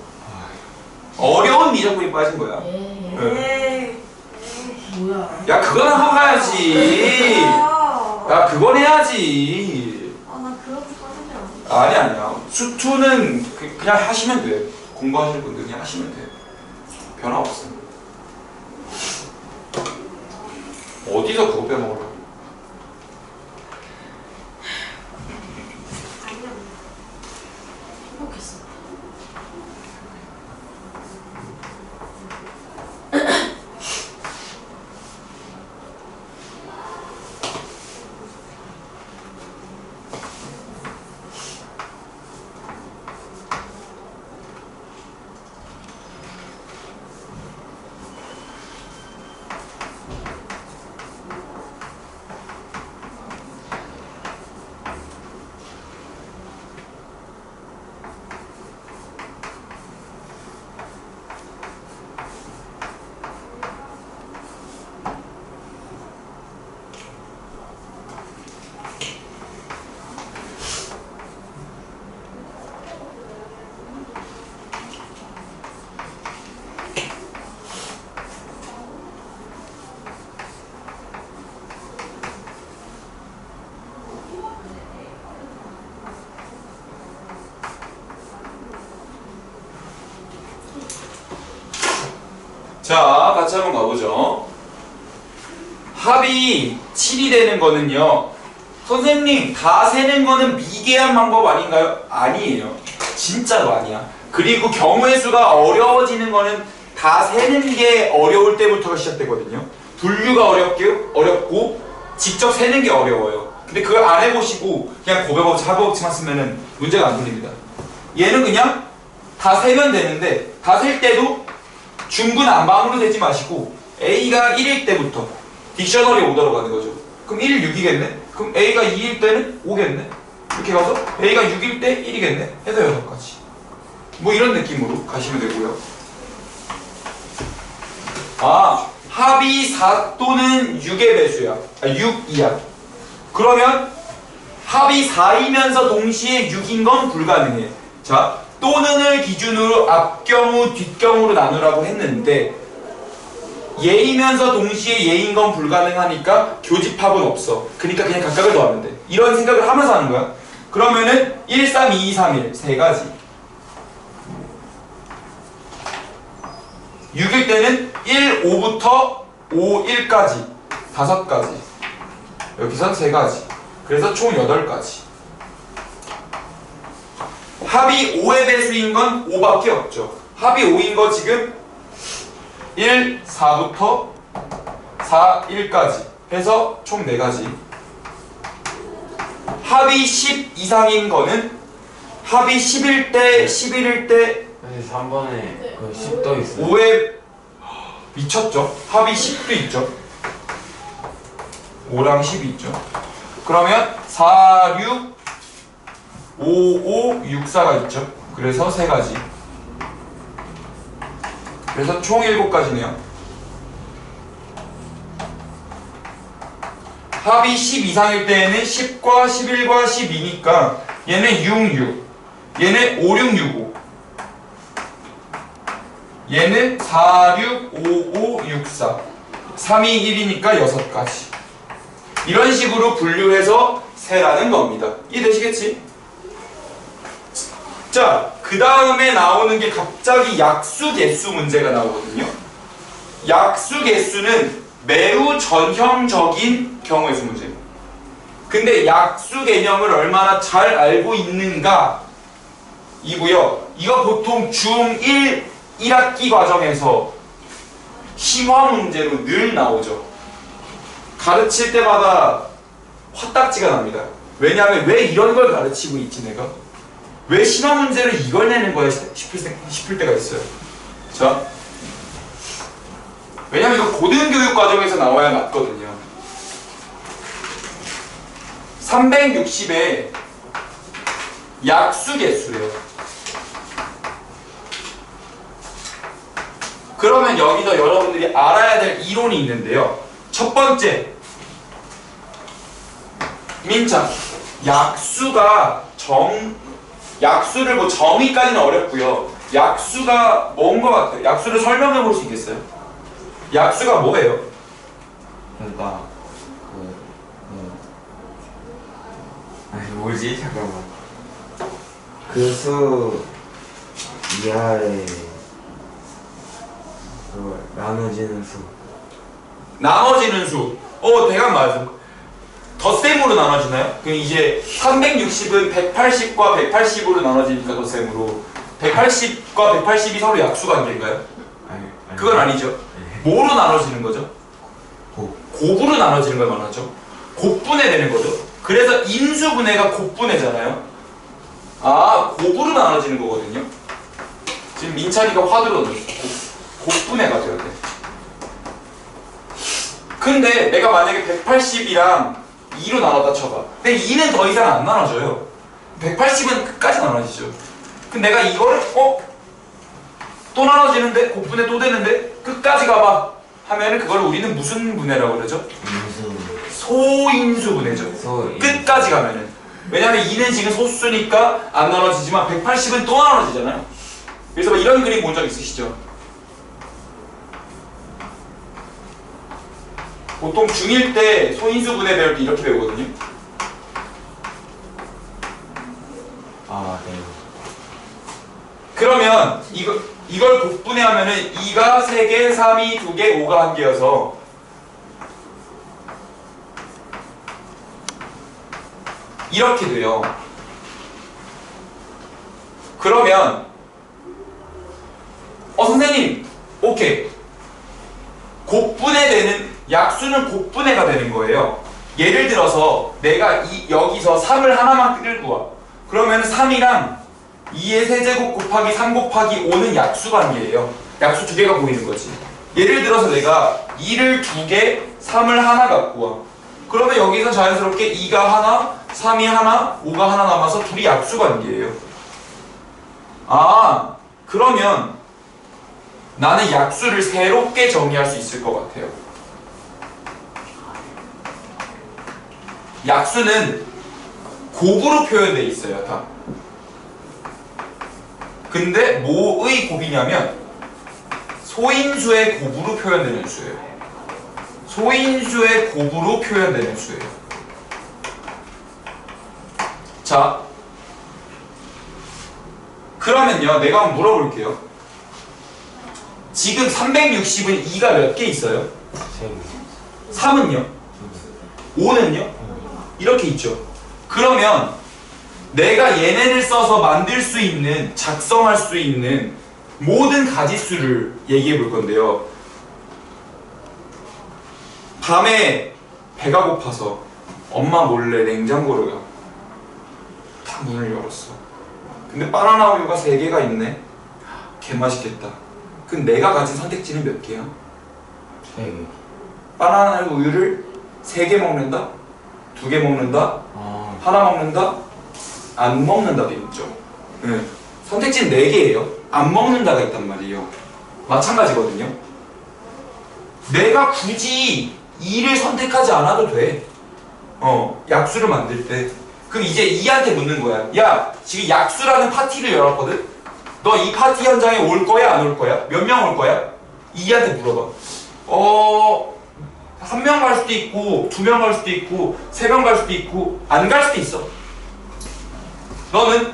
Speaker 1: 어려운 미적분이 빠진 거야.
Speaker 4: 뭐야?
Speaker 1: 야, 그건 하고 가야지. 야, 그건 해야지.
Speaker 3: 나 그런 거 빠진 줄 알았어.
Speaker 1: 아니야. 수투는 그냥 하시면 돼. 공부하실 분들 그냥 하시면 돼. 변화 없어. 어디서 그거 빼먹으라고.
Speaker 4: 행복했어.
Speaker 1: 자, 같이 한번 가보죠. 합이 7이 되는 거는요, 선생님, 다 세는 거는 미개한 방법 아닌가요? 아니에요. 진짜로 아니야. 그리고 경우의 수가 어려워지는 거는 다 세는 게 어려울 때부터가 시작되거든요. 분류가 어렵고 직접 세는 게 어려워요. 근데 그걸 안 해보시고 그냥 고백업체, 합의업체만 쓰면은 문제가 안 풀립니다. 얘는 그냥 다 세면 되는데, 다 셀 때도 중구난방으로 세지 마시고 A가 1일 때부터 딕셔너리 오더로 가는 거죠. 그럼 1일 6이겠네? 그럼 A가 2일 때는 5겠네? 이렇게 가서 A가 6일 때 1이겠네? 해서 6가지. 뭐 이런 느낌으로 가시면 되고요. 합이 4 또는 6의 배수야. 6이야. 그러면 합이 4이면서 동시에 6인 건 불가능해. 자, 또는을 기준으로 앞경우, 뒷경우로 나누라고 했는데 예이면서 동시에 예인 건 불가능하니까 교집합은 없어. 그러니까 그냥 각각을 더하면 돼. 이런 생각을 하면서 하는 거야. 그러면은 1, 3, 2, 3, 1 세 가지. 6일 때는 1, 5부터 5, 1까지 5가지. 여기선 3가지. 그래서 총 8가지. 합이 5의 배수인 건 5밖에 없죠. 합이 5인 거 지금 1, 4부터 4, 1까지 해서 총 4가지. 합이 10 이상인 거는 합이 10일 때, 11일 때
Speaker 2: 근데 3번에 그 10도 있어요.
Speaker 1: 5에 미쳤죠? 합이 10도 있죠? 5랑 10이 있죠? 그러면 4, 6, 5, 5, 6, 4가 있죠? 그래서 3가지. 그래서 총 7가지네요. 합이 10 이상일 때에는 10과 11과 12니까 얘는 6, 6, 얘는 5, 6, 6, 5, 얘는 4, 6, 5, 5, 6, 4, 3, 2, 1이니까 6가지. 이런 식으로 분류해서 세라는 겁니다. 이해되시겠지? 자, 그 다음에 나오는 게 갑자기 약수 개수 문제가 나오거든요. 약수 개수는 매우 전형적인 경우의 수 문제예요. 근데 약수 개념을 얼마나 잘 알고 있는가 이고요. 이거 보통 중1 1학기 과정에서 심화 문제로 늘 나오죠. 가르칠 때마다 화딱지가 납니다. 왜냐하면 왜 이런 걸 가르치고 있지 내가? 왜 심화 문제를 이걸 내는 거야 싶을 때가 있어요. 자, 왜냐면 이거 고등교육 과정에서 나와야 맞거든요. 360에 약수 개수래요. 그러면 여기서 여러분들이 알아야 될 이론이 있는데요. 첫 번째, 민찬, 약수를 뭐 정의까지는 어렵고요. 약수가 뭔 것 같아요? 약수를 설명해 볼 수 있겠어요? 약수가 뭐예요?
Speaker 2: 그러니까 아니 뭐지? 잠깐만. 그 수 이하의 그걸 나눠지는 수.
Speaker 1: 나눠지는 수. 대강 맞아. 덧셈으로 나눠지나요? 그럼 이제 360은 180과 180으로 나눠지니까 덧셈으로 180과 180이 서로 약수 관계인가요?
Speaker 2: 아니.
Speaker 1: 그건 아니죠. 뭐로 나눠지는 거죠? 곱으로 나눠지는 걸 말하죠. 곱분해되는 거죠. 그래서 인수분해가 곱분해잖아요. 곱으로 나눠지는 거거든요. 지금 민찬이가 화두로 넣었어. 곱분해가 돼야 돼. 근데 내가 만약에 180이랑 2로 나눴다 쳐봐. 근데 2는 더 이상 안 나눠져요. 180은 끝까지 나눠지죠. 근데 내가 이거를 또 나눠지는데? 곱분해 또 되는데? 끝까지 가봐 하면은 그걸 우리는 무슨 분해라고 그러죠? 소인수분해죠. 끝까지 가면은. 왜냐면 2는 지금 소수니까 안 나눠지지만 180은 또 나눠지잖아요. 그래서 이런 그림 본 적 있으시죠? 보통 중1 때 소인수분해 배울 때 이렇게 배우거든요.
Speaker 2: 네.
Speaker 1: 그러면 이걸 곱분해하면은 2가 3개, 3이 2개, 5가 1개여서 이렇게 돼요. 그러면 선생님, 오케이. 곱분해되는 약수는 곱분해가 되는 거예요. 예를 들어서 내가 여기서 3을 하나만 끌고 와. 그러면 3이랑 2의 세제곱 곱하기 3 곱하기 5는 약수 관계예요. 약수 2개가 보이는 거지. 예를 들어서 내가 2를 2개, 3을 하나 갖고 와. 그러면 여기서 자연스럽게 2가 하나, 3이 하나, 5가 하나 남아서 둘이 약수 관계예요. 그러면 나는 약수를 새롭게 정의할 수 있을 것 같아요. 약수는 곱으로 표현되어 있어요, 다. 근데 뭐의 곱이냐면 소인수의 곱으로 표현되는 수예요. 소인수의 곱으로 표현되는 수예요. 자, 그러면요, 내가 한번 물어볼게요. 지금 360은 2가 몇 개 있어요? 3은요? 5는요? 이렇게 있죠. 그러면 내가 얘네를 써서 만들 수 있는, 작성할 수 있는 모든 가지수를 얘기해 볼 건데요. 밤에 배가 고파서 엄마 몰래 냉장고를 다 문을 열었어. 근데 바나나 우유가 3개가 있네. 개맛있겠다. 그럼 내가 가진 선택지는 몇 개야?
Speaker 2: 3개.
Speaker 1: 바나나 우유를 3개 먹는다? 2개 먹는다? 하나 먹는다? 안 먹는다도 있죠. 네. 선택지는 4개예요. 안 먹는다가 있단 말이에요. 마찬가지거든요. 내가 굳이 2를 선택하지 않아도 돼. 약수를 만들 때. 그럼 이제 2한테 묻는 거야. 야, 지금 약수라는 파티를 열었거든? 너 이 파티 현장에 올 거야, 안 올 거야? 몇 명 올 거야? 2한테 물어봐. 한 명 갈 수도 있고 2명 갈 수도 있고 3명 갈 수도 있고 안 갈 수도 있어. 너는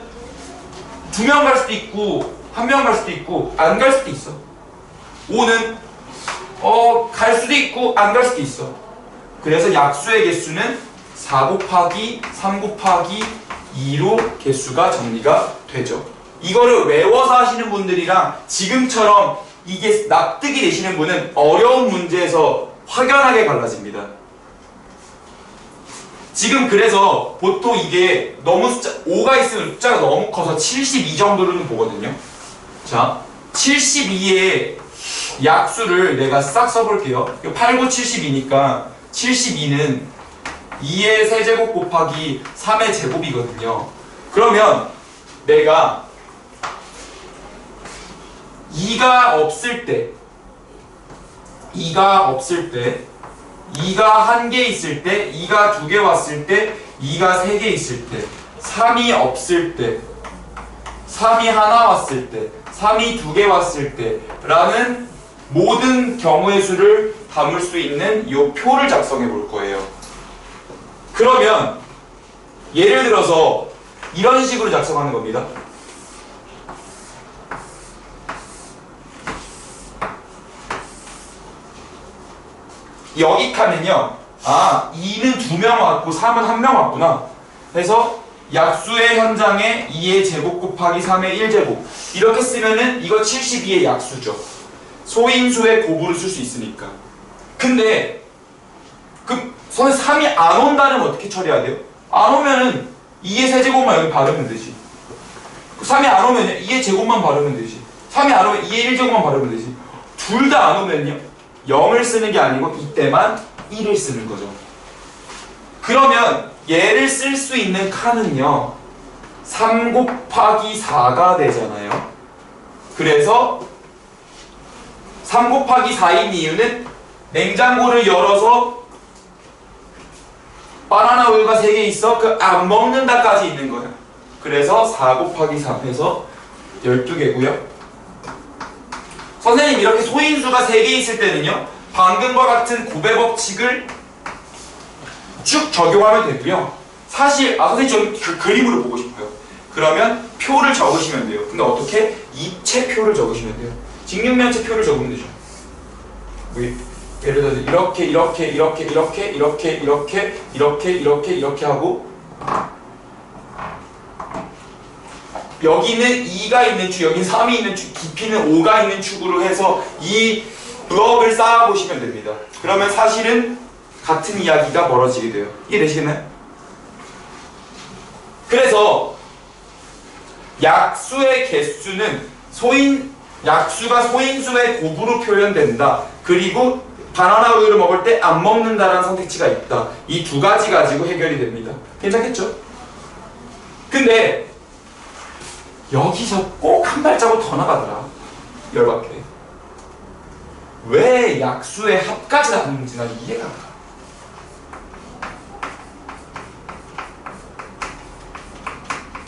Speaker 1: 2명 갈 수도 있고 1명 갈 수도 있고 안 갈 수도 있어. 5는 갈 수도 있고 안 갈 수도 있어. 그래서 약수의 개수는 4 곱하기 3 곱하기 2로 개수가 정리가 되죠. 이거를 외워서 하시는 분들이랑 지금처럼 이게 납득이 되시는 분은 어려운 문제에서 확연하게 갈라집니다. 지금 그래서 보통 이게 너무 5가 있으면 숫자가 너무 커서 72 정도로는 보거든요. 자, 72의 약수를 내가 싹 써볼게요. 8, 9, 72니까 72는 2의 세제곱 곱하기 3의 제곱이거든요. 그러면 내가 2가 없을 때 2가 1개 있을 때 2가 2개 왔을 때 2가 3개 있을 때 3이 없을 때 3이 하나 왔을 때 3이 2개 왔을 때 라는 모든 경우의 수를 담을 수 있는 이 표를 작성해 볼 거예요. 그러면 예를 들어서 이런 식으로 작성하는 겁니다. 여기 칸은요, 2는 2명 왔고 3은 1명 왔구나. 그래서 약수의 현장에 2의 제곱 곱하기 3의 1제곱 이렇게 쓰면은 이거 72의 약수죠. 소인수의 곱으로 쓸 수 있으니까. 근데 선생님 3이 안 온다면 어떻게 처리해야 돼요? 안 오면은 2의 세제곱만 여기 바르면 되지. 3이 안 오면 2의 제곱만 바르면 되지. 3이 안 오면 2의 1제곱만 바르면 되지. 둘 다 안 오면요 0을 쓰는 게 아니고 이때만 1을 쓰는 거죠. 그러면 얘를 쓸 수 있는 칸은요 3 곱하기 4가 되잖아요. 그래서 3 곱하기 4인 이유는 냉장고를 열어서 바나나 우유가 3개 있어 그 안 먹는다까지 있는 거예요. 그래서 4 곱하기 3 해서 12개고요 선생님 이렇게 소인수가 3개 있을 때는요 방금과 같은 곱의 법칙을 쭉 적용하면 되고요. 사실 선생님 저는 그 그림으로 보고 싶어요. 그러면 표를 적으시면 돼요. 근데 어떻게? 입체표를 적으시면 돼요. 직육면체표를 적으면 되죠. 예를 들어서 이렇게 하고 여기는 2가 있는 축, 여기는 3이 있는 축, 깊이는 5가 있는 축으로 해서 이 블럭을 쌓아보시면 됩니다. 그러면 사실은 같은 이야기가 멀어지게 돼요. 이해되시겠나요? 그래서 약수의 개수는 약수가 소인수의 곱으로 표현된다. 그리고 바나나 우유를 먹을 때 안 먹는다라는 선택지가 있다. 이 두 가지 가지고 해결이 됩니다. 괜찮겠죠? 근데 여기서 꼭 한 발자국 더 나가더라. 열받게. 왜 약수의 합까지 나누는지 난 이해가 안 가.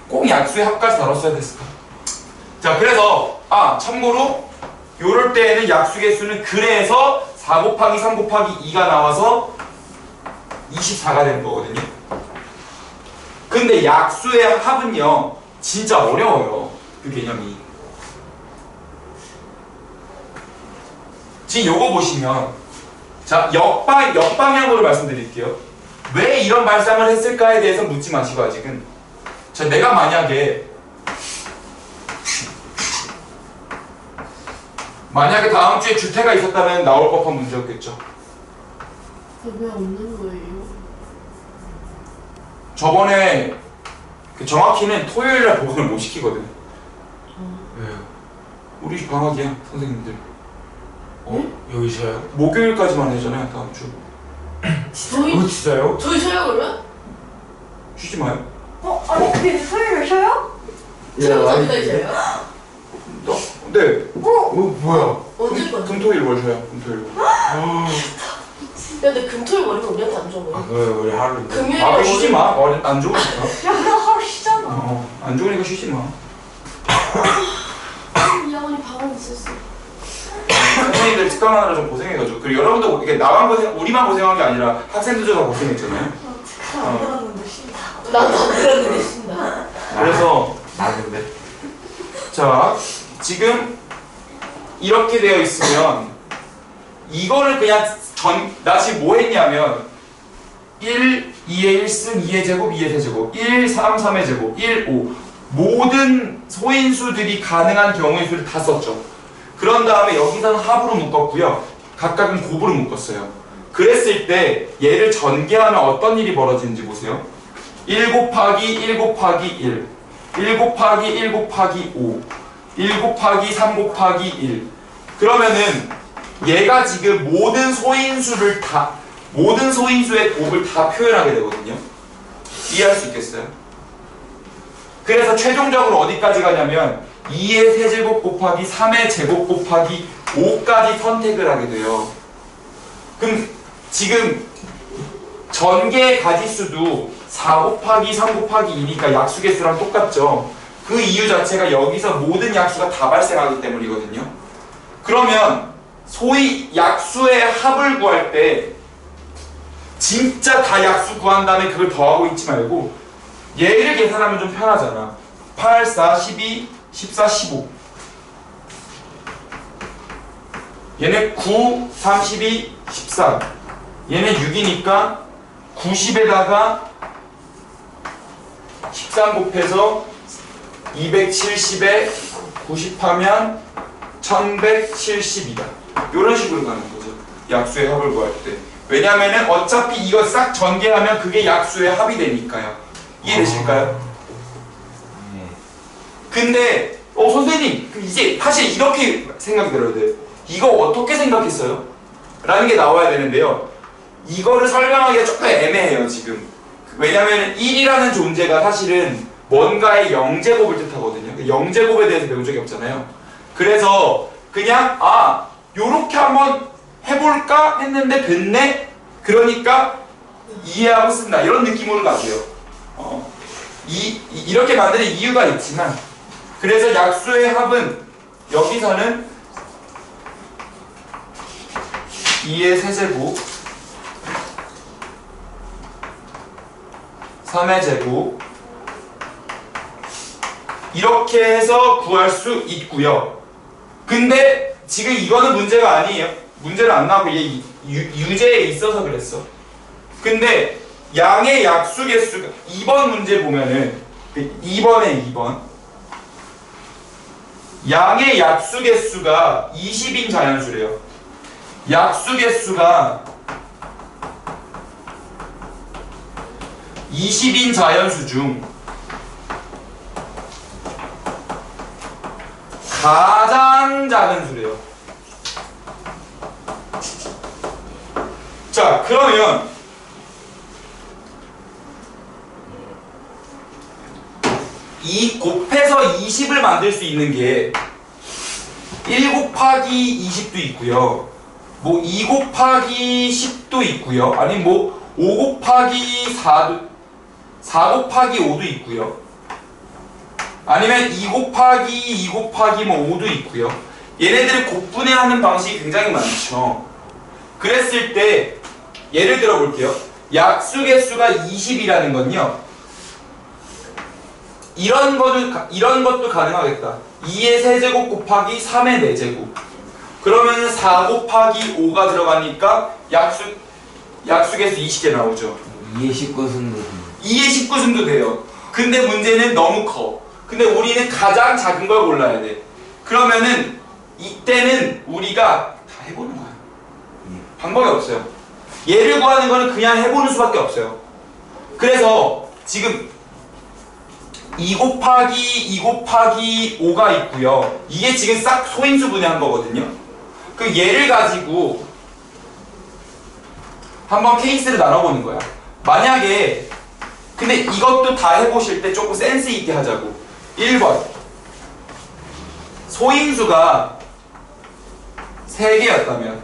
Speaker 1: 꼭 약수의 합까지 다뤘어야 됐을까? 자, 그래서 참고로 요럴 때에는 약수 개수는 그래서 4 곱하기 3 곱하기 2가 나와서 24가 되는 거거든요. 근데 약수의 합은요 진짜 어려워요. 그 개념이. 지금 요거 보시면 자 역방향으로 말씀드릴게요. 왜 이런 발상을 했을까에 대해서 묻지 마시고 아직은 자 내가 만약에 다음 주에 주태가 있었다면 나올 법한 문제였겠죠.
Speaker 4: 왜 없는 거예요?
Speaker 1: 저번에 정확히는 토요일날 보고를 못 시키거든.
Speaker 2: 왜요?
Speaker 1: 우리 방학이야 선생님들.
Speaker 2: 여기서요?
Speaker 1: 목요일까지만 해잖아요 다음 주.
Speaker 2: 진짜요?
Speaker 4: 저희 쉬어요 그러면?
Speaker 1: 쉬지 마요.
Speaker 3: 아니 근데 토요일에 쉬어요?
Speaker 4: 토요일까지 쉬어요?
Speaker 1: 네.
Speaker 2: 뭐야?
Speaker 4: 언제까지?
Speaker 1: 금토일 뭘 쉬어요? 금토일.
Speaker 4: 근데 금토일 월요일 우리한테 안 좋은 거예요?
Speaker 2: 그래 우리 하루인데.
Speaker 4: 금요일
Speaker 1: 쉬지 마. 안 좋으니까.
Speaker 3: 야 그럼 하루 쉬잖아.
Speaker 1: 안 좋으니까 쉬지 마.
Speaker 4: 이 양반이 방언 있었어.
Speaker 1: 선생님들 특강하느라 좀 고생해가지고 그리고 여러분도 이게 나만 고생 우리만 고생한 게 아니라 학생들도 다 고생했잖아요.
Speaker 3: 안 들었는데 신다.
Speaker 4: 나도 안 들었는데 신다.
Speaker 1: 그래서
Speaker 2: 나는데.
Speaker 1: 자 지금 이렇게 되어 있으면 이거를 그냥 나 지금 뭐 했냐면 1, 2의 1승, 2의 제곱, 2의 세제곱 1, 3, 3의 제곱, 1, 5 모든 소인수들이 가능한 경우의 수를 다 썼죠. 그런 다음에 여기서는 합으로 묶었고요. 각각은 곱으로 묶었어요. 그랬을 때 얘를 전개하면 어떤 일이 벌어지는지 보세요. 1 곱하기 1 곱하기 1 1 곱하기 1 곱하기 5 1 곱하기 3 곱하기 1 그러면은 얘가 지금 모든 소인수의 곱을 다 표현하게 되거든요. 이해할 수 있겠어요? 그래서 최종적으로 어디까지 가냐면 2의 세제곱 곱하기 3의 제곱 곱하기 5까지 선택을 하게 돼요. 그럼 지금 전개의 가지수도 4 곱하기 3 곱하기 2니까 약수개수랑 똑같죠. 그 이유 자체가 여기서 모든 약수가 다 발생하기 때문이거든요. 그러면 소위 약수의 합을 구할 때 진짜 다 약수 구한 다음에 그걸 더하고 있지 말고 얘를 계산하면 좀 편하잖아. 8, 4, 12, 14, 15 얘네 9, 32, 13 얘네 6이니까 90에다가 13 곱해서 270에 90하면 1170이다. 이런 식으로 가는 거죠. 약수의 합을 구할 때. 왜냐면은 어차피 이거 싹 전개하면 그게 약수의 합이 되니까요. 이해되실까요?
Speaker 2: 네.
Speaker 1: 근데 선생님 이제 사실 이렇게 생각이 들어야 돼요. 이거 어떻게 생각했어요? 라는 게 나와야 되는데요. 이거를 설명하기가 조금 애매해요 지금. 왜냐면 1이라는 존재가 사실은 뭔가의 0제곱을 뜻하거든요. 0제곱에 대해서 배운 적이 없잖아요. 그래서 그냥 요렇게 한번 해볼까 했는데 됐네? 그러니까 이해하고 쓴다 이런 느낌으로 가세요. 이렇게 만드는 이유가 있지만 그래서 약수의 합은 여기서는 2의 세제곱 3의 제곱 이렇게 해서 구할 수 있고요. 근데 지금 이거는 문제가 아니에요. 문제는 안 나오고 얘 유제에 있어서 그랬어. 근데 양의 약수 개수가 2번 문제 보면은 2번에 2번 양의 약수 개수가 20인 자연수래요. 약수 개수가 20인 자연수 중 가장 작은 수래요. 자, 그러면 이 곱해서 20을 만들 수 있는 게 1 곱하기 20도 있고요. 뭐 2 곱하기 10도 있고요. 아니 뭐 5 곱하기 4도 4 곱하기 5도 있고요. 아니면 2 곱하기 2 곱하기 뭐 5도 있고요. 얘네들을 곱분해하는 방식이 굉장히 많죠. 그랬을 때 예를 들어 볼게요. 약수 개수가 20이라는 건요. 이런 것도 가능하겠다. 2의 세제곱 곱하기 3의 4제곱. 그러면 4 곱하기 5가 들어가니까 약수 개수 20개 나오죠.
Speaker 2: 2의 19승도
Speaker 1: 2의 19승도 돼요. 근데 문제는 너무 커. 근데 우리는 가장 작은 걸 골라야 돼. 그러면은 이때는 우리가 다 해보는 거야. 방법이 없어요. 얘를 구하는 거는 그냥 해보는 수밖에 없어요. 그래서 지금 2 곱하기 2 곱하기 5가 있고요. 이게 지금 싹 소인수 분해한 거거든요. 그 얘를 가지고 한번 케이스를 나눠보는 거야. 만약에 근데 이것도 다 해보실 때 조금 센스 있게 하자고. 1번 소인수가 3개였다면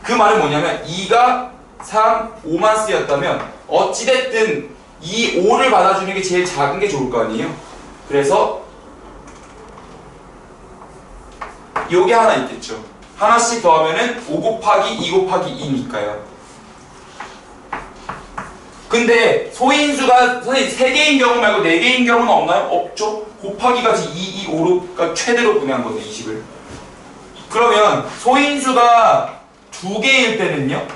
Speaker 1: 그 말은 뭐냐면 2가 3, 5만 쓰였다면 어찌됐든 이 5를 받아주는 게 제일 작은 게 좋을 거 아니에요? 그래서 요게 하나 있겠죠. 하나씩 더하면은 5 곱하기 2 곱하기 2니까요. 근데 소인수가 선생님 3개인 경우 말고 4개인 경우는 없나요? 없죠. 곱하기까지 2, 2, 5로 그러니까 최대로 분해한 거네 20을. 그러면 소인수가 2개일 때는요?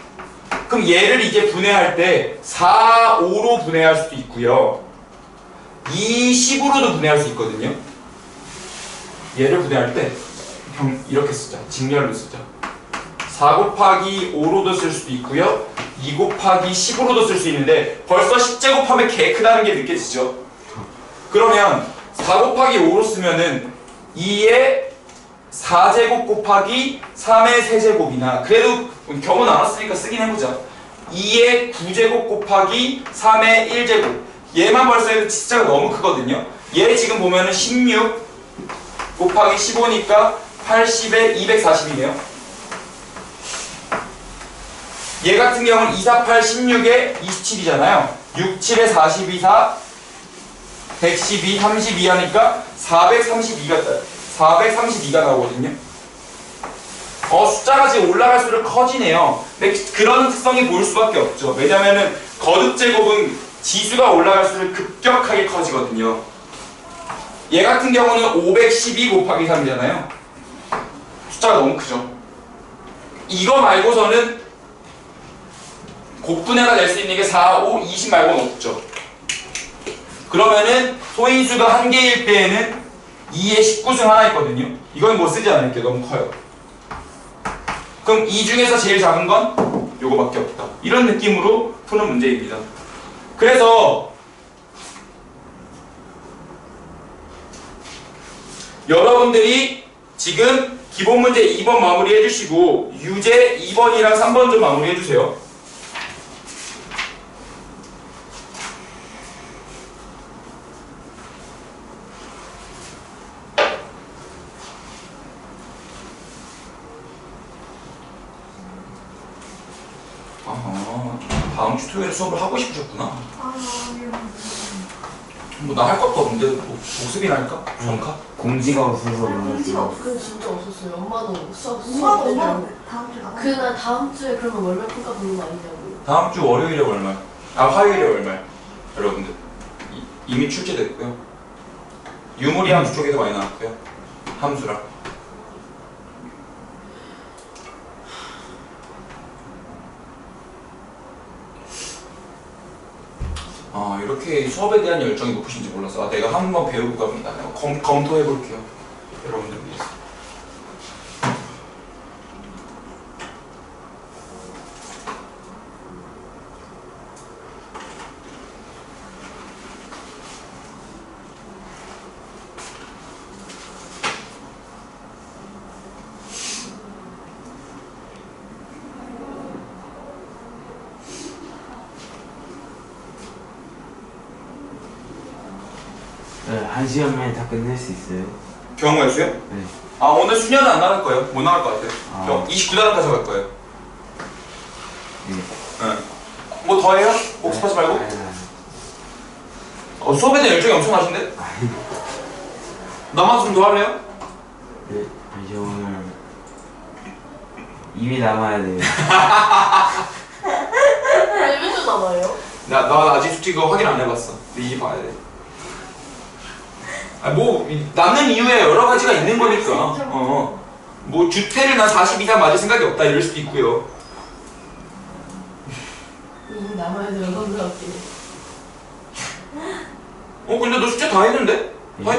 Speaker 1: 그럼 얘를 이제 분해할 때 4, 5로 분해할 수도 있고요. 2, 10으로도 분해할 수 있거든요. 얘를 분해할 때 이렇게 쓰자. 직렬로 쓰자. 4 곱하기 5로도 쓸 수도 있고요. 2 곱하기 10으로도 쓸 수 있는데 벌써 10제곱하면 개 크다는 게 느껴지죠? 그러면 4 곱하기 5로 쓰면은 2의 4제곱 곱하기 3의 세제곱이나 그래도 경우 나눴으니까 쓰긴 해보자. 2의 9제곱 곱하기 3의 1제곱. 얘만 벌써 해도 진짜 너무 크거든요. 얘 지금 보면은 16 곱하기 15니까 80에 240이네요. 얘 같은 경우는 2, 4, 8, 16에 27이잖아요. 6, 7에 42, 4, 112, 32 하니까 432가 나오거든요. 숫자가 지금 올라갈수록 커지네요. 근데 그런 특성이 보일 수밖에 없죠. 왜냐면은 거듭 제곱은 지수가 올라갈수록 급격하게 커지거든요. 얘 같은 경우는 512 곱하기 3이잖아요. 숫자가 너무 크죠. 이거 말고서는 곱분해가 될 수 있는 게 4, 5, 20 말고는 없죠. 그러면은 소인수가 한 개일 때에는 2의 19승 하나 있거든요. 이건 뭐 쓰지 않을게요. 너무 커요. 그럼 이 중에서 제일 작은 건 요거밖에 없다. 이런 느낌으로 푸는 문제입니다. 그래서 여러분들이 지금 기본 문제 2번 마무리 해주시고 유제 2번이랑 3번 좀 마무리 해주세요. 다음 주 토요일에 수업을 하고 싶으셨구나. 뭐 나 할 것도 없는데 뭐 복습이나 할까? 전카?
Speaker 2: 공지가 없어서
Speaker 3: 공지가
Speaker 2: 몰랐어요.
Speaker 3: 없어.
Speaker 4: 그건 진짜 없었어요. 엄마도 수업
Speaker 3: 엄마도
Speaker 4: 내려고.
Speaker 3: 엄마도 다음 주에 나가.
Speaker 4: 그날 다음 주에 그러면 월별 평가 보는 거 아니냐고.
Speaker 1: 다음 주 월요일에 월말. 화요일에 월말. 여러분들 이미 출제됐고요. 유무리 함수 쪽에서 많이 나왔고요. 함수랑. 이렇게 수업에 대한 열정이 높으신지 몰랐어. 내가 한번 배우고 갑니다. 검토해볼게요. 여러분들 위해서.
Speaker 2: 네, 1시간 만에 다 끝낼 수 있어요?
Speaker 1: 경험할 수요?
Speaker 2: 네.
Speaker 1: 오늘 수녀는 안 나갈 거예요. 못 나갈 것 같아요. 29단까지 갈 거예요.
Speaker 2: 네.
Speaker 1: 네. 뭐 더 해요? 복습하지 말고?
Speaker 2: 아니.
Speaker 1: 수업에 대한 열정이 엄청나신데? 나만 좀 더 할래요?
Speaker 2: 네. 아니, 저 오늘 이미 남아야 돼요.
Speaker 4: 왜 맨날 남아요?
Speaker 1: 나 아직 솔직히 그거 확인 안 해봤어. 근데 이제 봐야 돼. 남는 이유에 여러 가지가 있는 거니까. 뭐 주태를 난 40 이상 맞을 생각이 없다 이럴 수도 있고요.
Speaker 4: 이미 남아야 돼요. 너무 할게.
Speaker 1: 근데 너 숙제 다 했는데? 다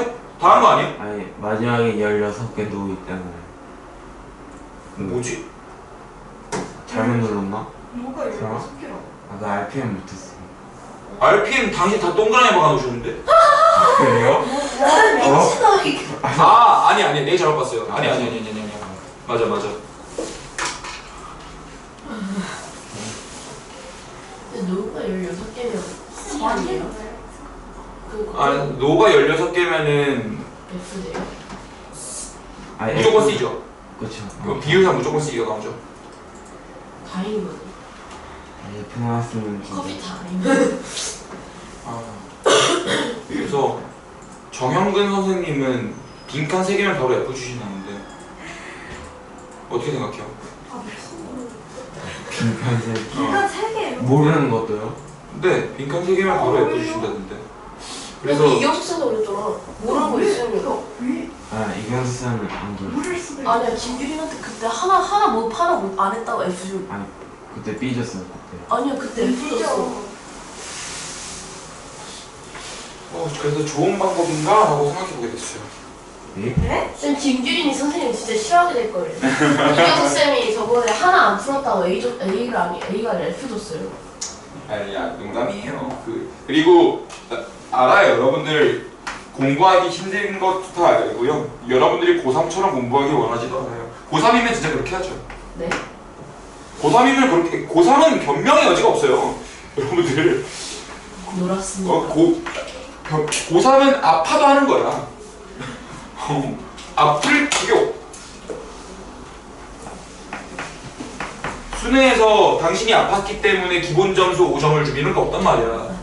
Speaker 1: 한 거 아니야?
Speaker 2: 아니, 마지막에 16개 놓고 있잖아요.
Speaker 1: 뭐지?
Speaker 2: 잘못 눌렀나?
Speaker 3: 뭐가 이렇게 섞여?
Speaker 2: 아까 RPM 못했어.
Speaker 1: RPM 당신 다 동그라미 박아놓으셨는데?
Speaker 2: 그래요?
Speaker 3: 미친놈이.
Speaker 1: 아니 내 잘못 봤어요. 아니 맞아
Speaker 4: 근데 노가 16개면 C 아니에요?
Speaker 1: 노가 16개면은
Speaker 4: F돼요?
Speaker 1: 무조건 C죠.
Speaker 2: 그쵸.
Speaker 1: 비율상 무조건 C가 나오죠.
Speaker 4: 다행인 거네.
Speaker 2: F 나왔으면 진짜.
Speaker 4: 커피 타임.
Speaker 1: 그래서 정형근 선생님은 빈칸 3개면 바로 F 주신다는데 어떻게 생각해요?
Speaker 3: 아 미친.
Speaker 2: 빈칸색.
Speaker 3: 인간 세 개예요.
Speaker 2: 모르는 것도요?
Speaker 1: 네, 빈칸 3개만 바로 F 주신다던데.
Speaker 4: 그래서
Speaker 1: 그래서
Speaker 4: 이경수 쌤도 그랬잖아. 모르는 거 있으니까.
Speaker 3: 왜?
Speaker 2: 아 이경수 쌤은 안 그래.
Speaker 3: 모를 수도 있어.
Speaker 4: 아니야 김규린한테 그때 하나 뭐 안 했다고 F 줄.
Speaker 2: 아니 그때 삐졌어요 그때.
Speaker 4: 아니야 그때 F 줬어.
Speaker 1: 그래서 좋은 방법인가? 라고 생각해보게 됐어요.
Speaker 2: 네?
Speaker 3: 네?
Speaker 4: 쌤 김규린이 선생님 진짜 싫어하게 될 거예요. 이경수 쌤이 저번에 하나 안 풀었다고 A가 아니라 F 줬어요.
Speaker 1: 아니야, 농담이에요. 그리고 알아요. 여러분들 공부하기 힘든 것도 다 알고요. 여러분들이 고3처럼 공부하기 원하지도 않아요. 고3이면 진짜 그렇게 하죠.
Speaker 4: 네?
Speaker 1: 고3이면 그렇게, 고3은 변명의 여지가 없어요. 여러분들.
Speaker 4: 놀았습니다.
Speaker 1: 고3은 아파도 하는 거야. 아플 그게 수능에서 당신이 아팠기 때문에 기본 점수 5점을 주기 이런 거 없단 말이야.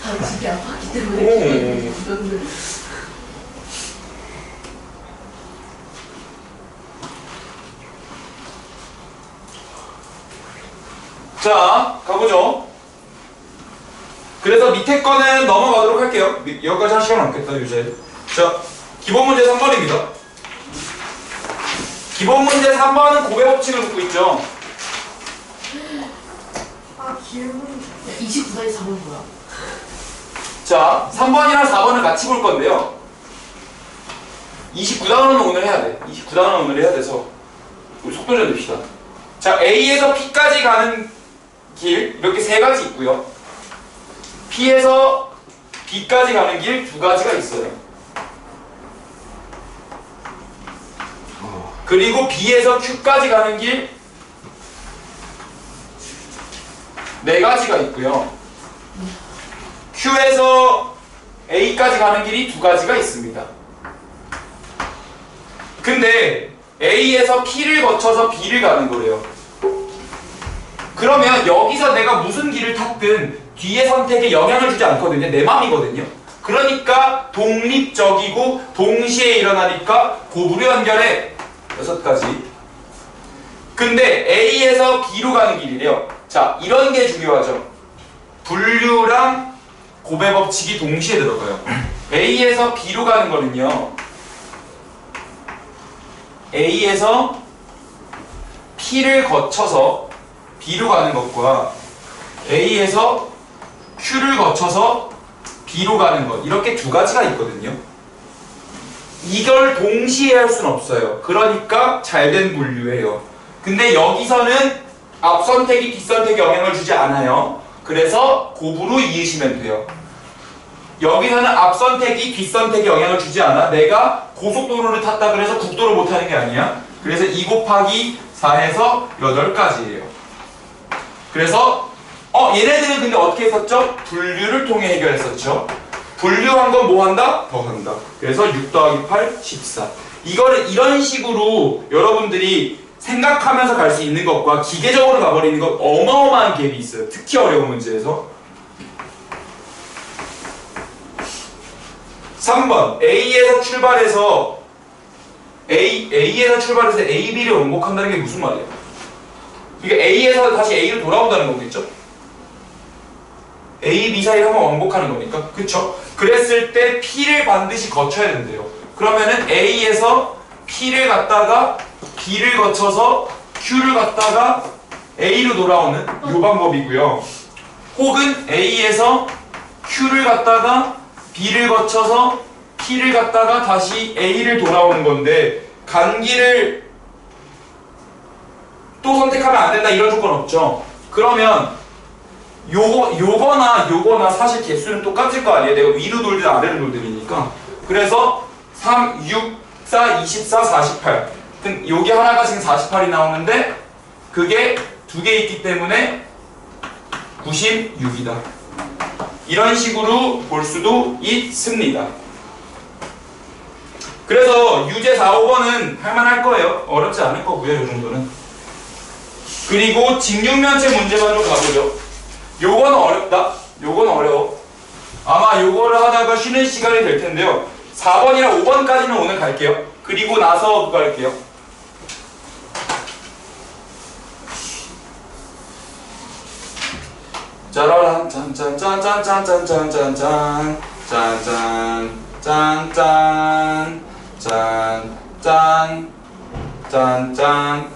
Speaker 4: 당신이 아팠기 때문에 기분을.
Speaker 1: 자, 가보죠. 그래서 밑에 거는 넘어가도록 할게요. 여기까지 한 시간 남겠다, 유제. 자, 기본 문제 3번입니다. 기본 문제 3번은 고배 법칙을 묻고 있죠.
Speaker 3: 아 기분.
Speaker 4: 29단이 4번 뭐야?
Speaker 1: 자, 3번이랑 4번을 같이 볼 건데요. 29단원은 오늘 해야 돼. 29단원은 오늘 해야 돼서 우리 속도 좀 냅시다. 자, A에서 P까지 가는 길 이렇게 세 가지 있고요. P에서 B까지 가는 길 두 가지가 있어요. 그리고 B에서 Q까지 가는 길 네 가지가 있고요. Q에서 A까지 가는 길이 두 가지가 있습니다. 근데 A에서 P를 거쳐서 B를 가는 거래요. 그러면 여기서 내가 무슨 길을 탔든 뒤의 선택에 영향을 주지 않거든요. 내 맘이거든요. 그러니까 독립적이고 동시에 일어나니까 고부류 연결에 6가지. 근데 A에서 B로 가는 길이래요. 자, 이런 게 중요하죠. 분류랑 고배 법칙이 동시에 들어가요. A에서 B로 가는 거는요. A에서 P를 거쳐서 B로 가는 것과 A에서 Q를 거쳐서 B로 가는 것 이렇게 두 가지가 있거든요. 이걸 동시에 할 수는 없어요. 그러니까 잘된 분류예요. 근데 여기서는 앞선택이 뒷선택에 영향을 주지 않아요. 그래서 곱으로 이으시면 돼요. 여기서는 앞선택이 뒷선택에 영향을 주지 않아. 내가 고속도로를 탔다 그래서 국도를 못 타는 게 아니야. 그래서 2 곱하기 4해서 8가지예요. 그래서 얘네들은 근데 어떻게 했었죠? 분류를 통해 해결했었죠. 분류한 건 뭐 한다? 더한다. 그래서 6 더하기 8, 14. 이거를 이런 식으로 여러분들이 생각하면서 갈 수 있는 것과 기계적으로 가버리는 것 어마어마한 갭이 있어요. 특히 어려운 문제에서. 3번 A에서 출발해서 A에서 출발해서 A, B를 원복한다는 게 무슨 말이에요? 이게 A에서 다시 A로 돌아온다는 거겠죠? A, B 사이를 한번 왕복하는 거니까. 그쵸? 그랬을 때 P를 반드시 거쳐야 된대요. 그러면은 A에서 P를 갔다가 B를 거쳐서 Q를 갔다가 A로 돌아오는 이 방법이고요. 혹은 A에서 Q를 갔다가 B를 거쳐서 P를 갔다가 다시 A를 돌아오는 건데 간 길을 또 선택하면 안 된다 이런 조건 없죠. 그러면 요거나 사실 개수는 똑같을 거 아니에요. 내가 위로 돌든 아래로 돌든이니까. 그래서 3, 6, 4, 24, 48. 여기 하나가 지금 48이 나오는데 그게 두 개 있기 때문에 96이다. 이런 식으로 볼 수도 있습니다. 그래서 유제 4, 5번은 할만할 거예요. 어렵지 않을 거고요. 이 정도는. 그리고 직육면체 문제만 좀 가보죠. 요건 어렵다. 요건 어려워. 아마 요거를 하다가 쉬는 시간이 될 텐데요. 4번이랑 5번까지는 오늘 갈게요. 그리고 나서 그거 할게요. 짜라란 짠짠짠짠짠짠짠짠 짠짠짠짠짠 짠짠 짠짠짠짠짠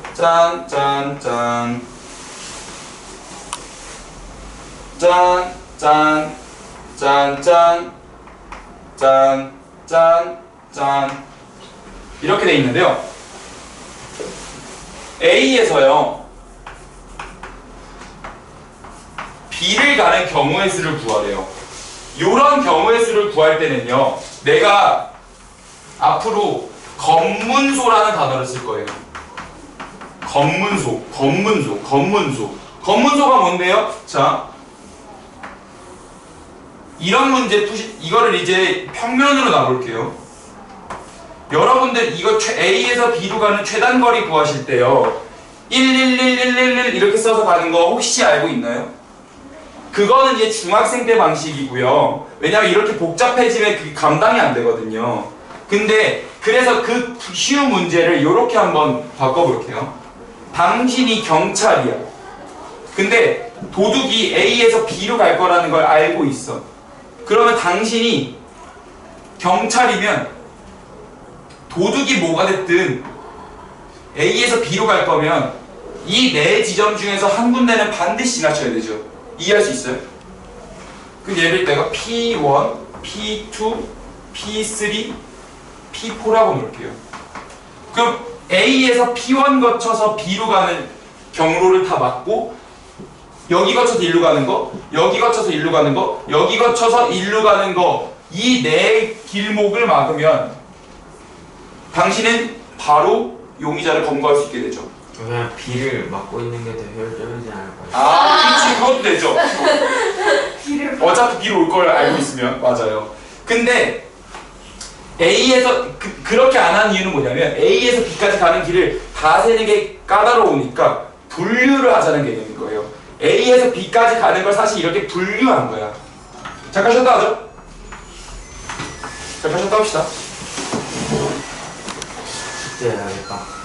Speaker 1: 짠짠짠짠짠짠 이렇게 돼 있는데요. A에서요 B를 가는 경우의 수를 구하래요. 이런 경우의 수를 구할 때는요 내가 앞으로 검문소라는 단어를 쓸 거예요. 검문소가 뭔데요? 자, 이런 문제 이거를 이제 평면으로 놔볼게요. 여러분들 이거 A에서 B로 가는 최단거리 구하실 때요 11111 이렇게 써서 가는 거 혹시 알고 있나요? 그거는 이제 중학생 때 방식이고요. 왜냐면 이렇게 복잡해지면 그게 감당이 안 되거든요. 근데 그래서 그 쉬운 문제를 이렇게 한번 바꿔볼게요. 당신이 경찰이야. 근데 도둑이 A에서 B로 갈 거라는 걸 알고 있어. 그러면 당신이 경찰이면 도둑이 뭐가 됐든 A에서 B로 갈 거면 이 네 지점 중에서 한 군데는 반드시 지나쳐야 되죠. 이해할 수 있어요? 그럼 예를 내가 P1, P2, P3, P4라고 놓을게요. 그럼 A에서 P1 거쳐서 B로 가는 경로를 다 맞고 여기 거쳐서 1로 가는 거, 여기 거쳐서 1로 가는 거, 여기 거쳐서 1로 가는 거 이 네 길목을 막으면 당신은 바로 용의자를 검거할 수 있게 되죠.
Speaker 2: 그냥 B를 막고 있는 게 더 효율적이지 않을까요?
Speaker 1: 아, 그렇지. 그것도 되죠.
Speaker 3: 길을
Speaker 1: 어차피 B로 올 걸 알고 있으면. 맞아요. 근데 A에서 그렇게 안 하는 이유는 뭐냐면 A에서 B까지 가는 길을 다 세는 게 까다로우니까 분류를 하자는 개념인 거예요. A에서 B까지 가는 걸 사실 이렇게 분류한 거야. 잠깐 쉬었다 하죠? 잠깐 쉬었다 합시다.
Speaker 2: 숙제 해야겠다.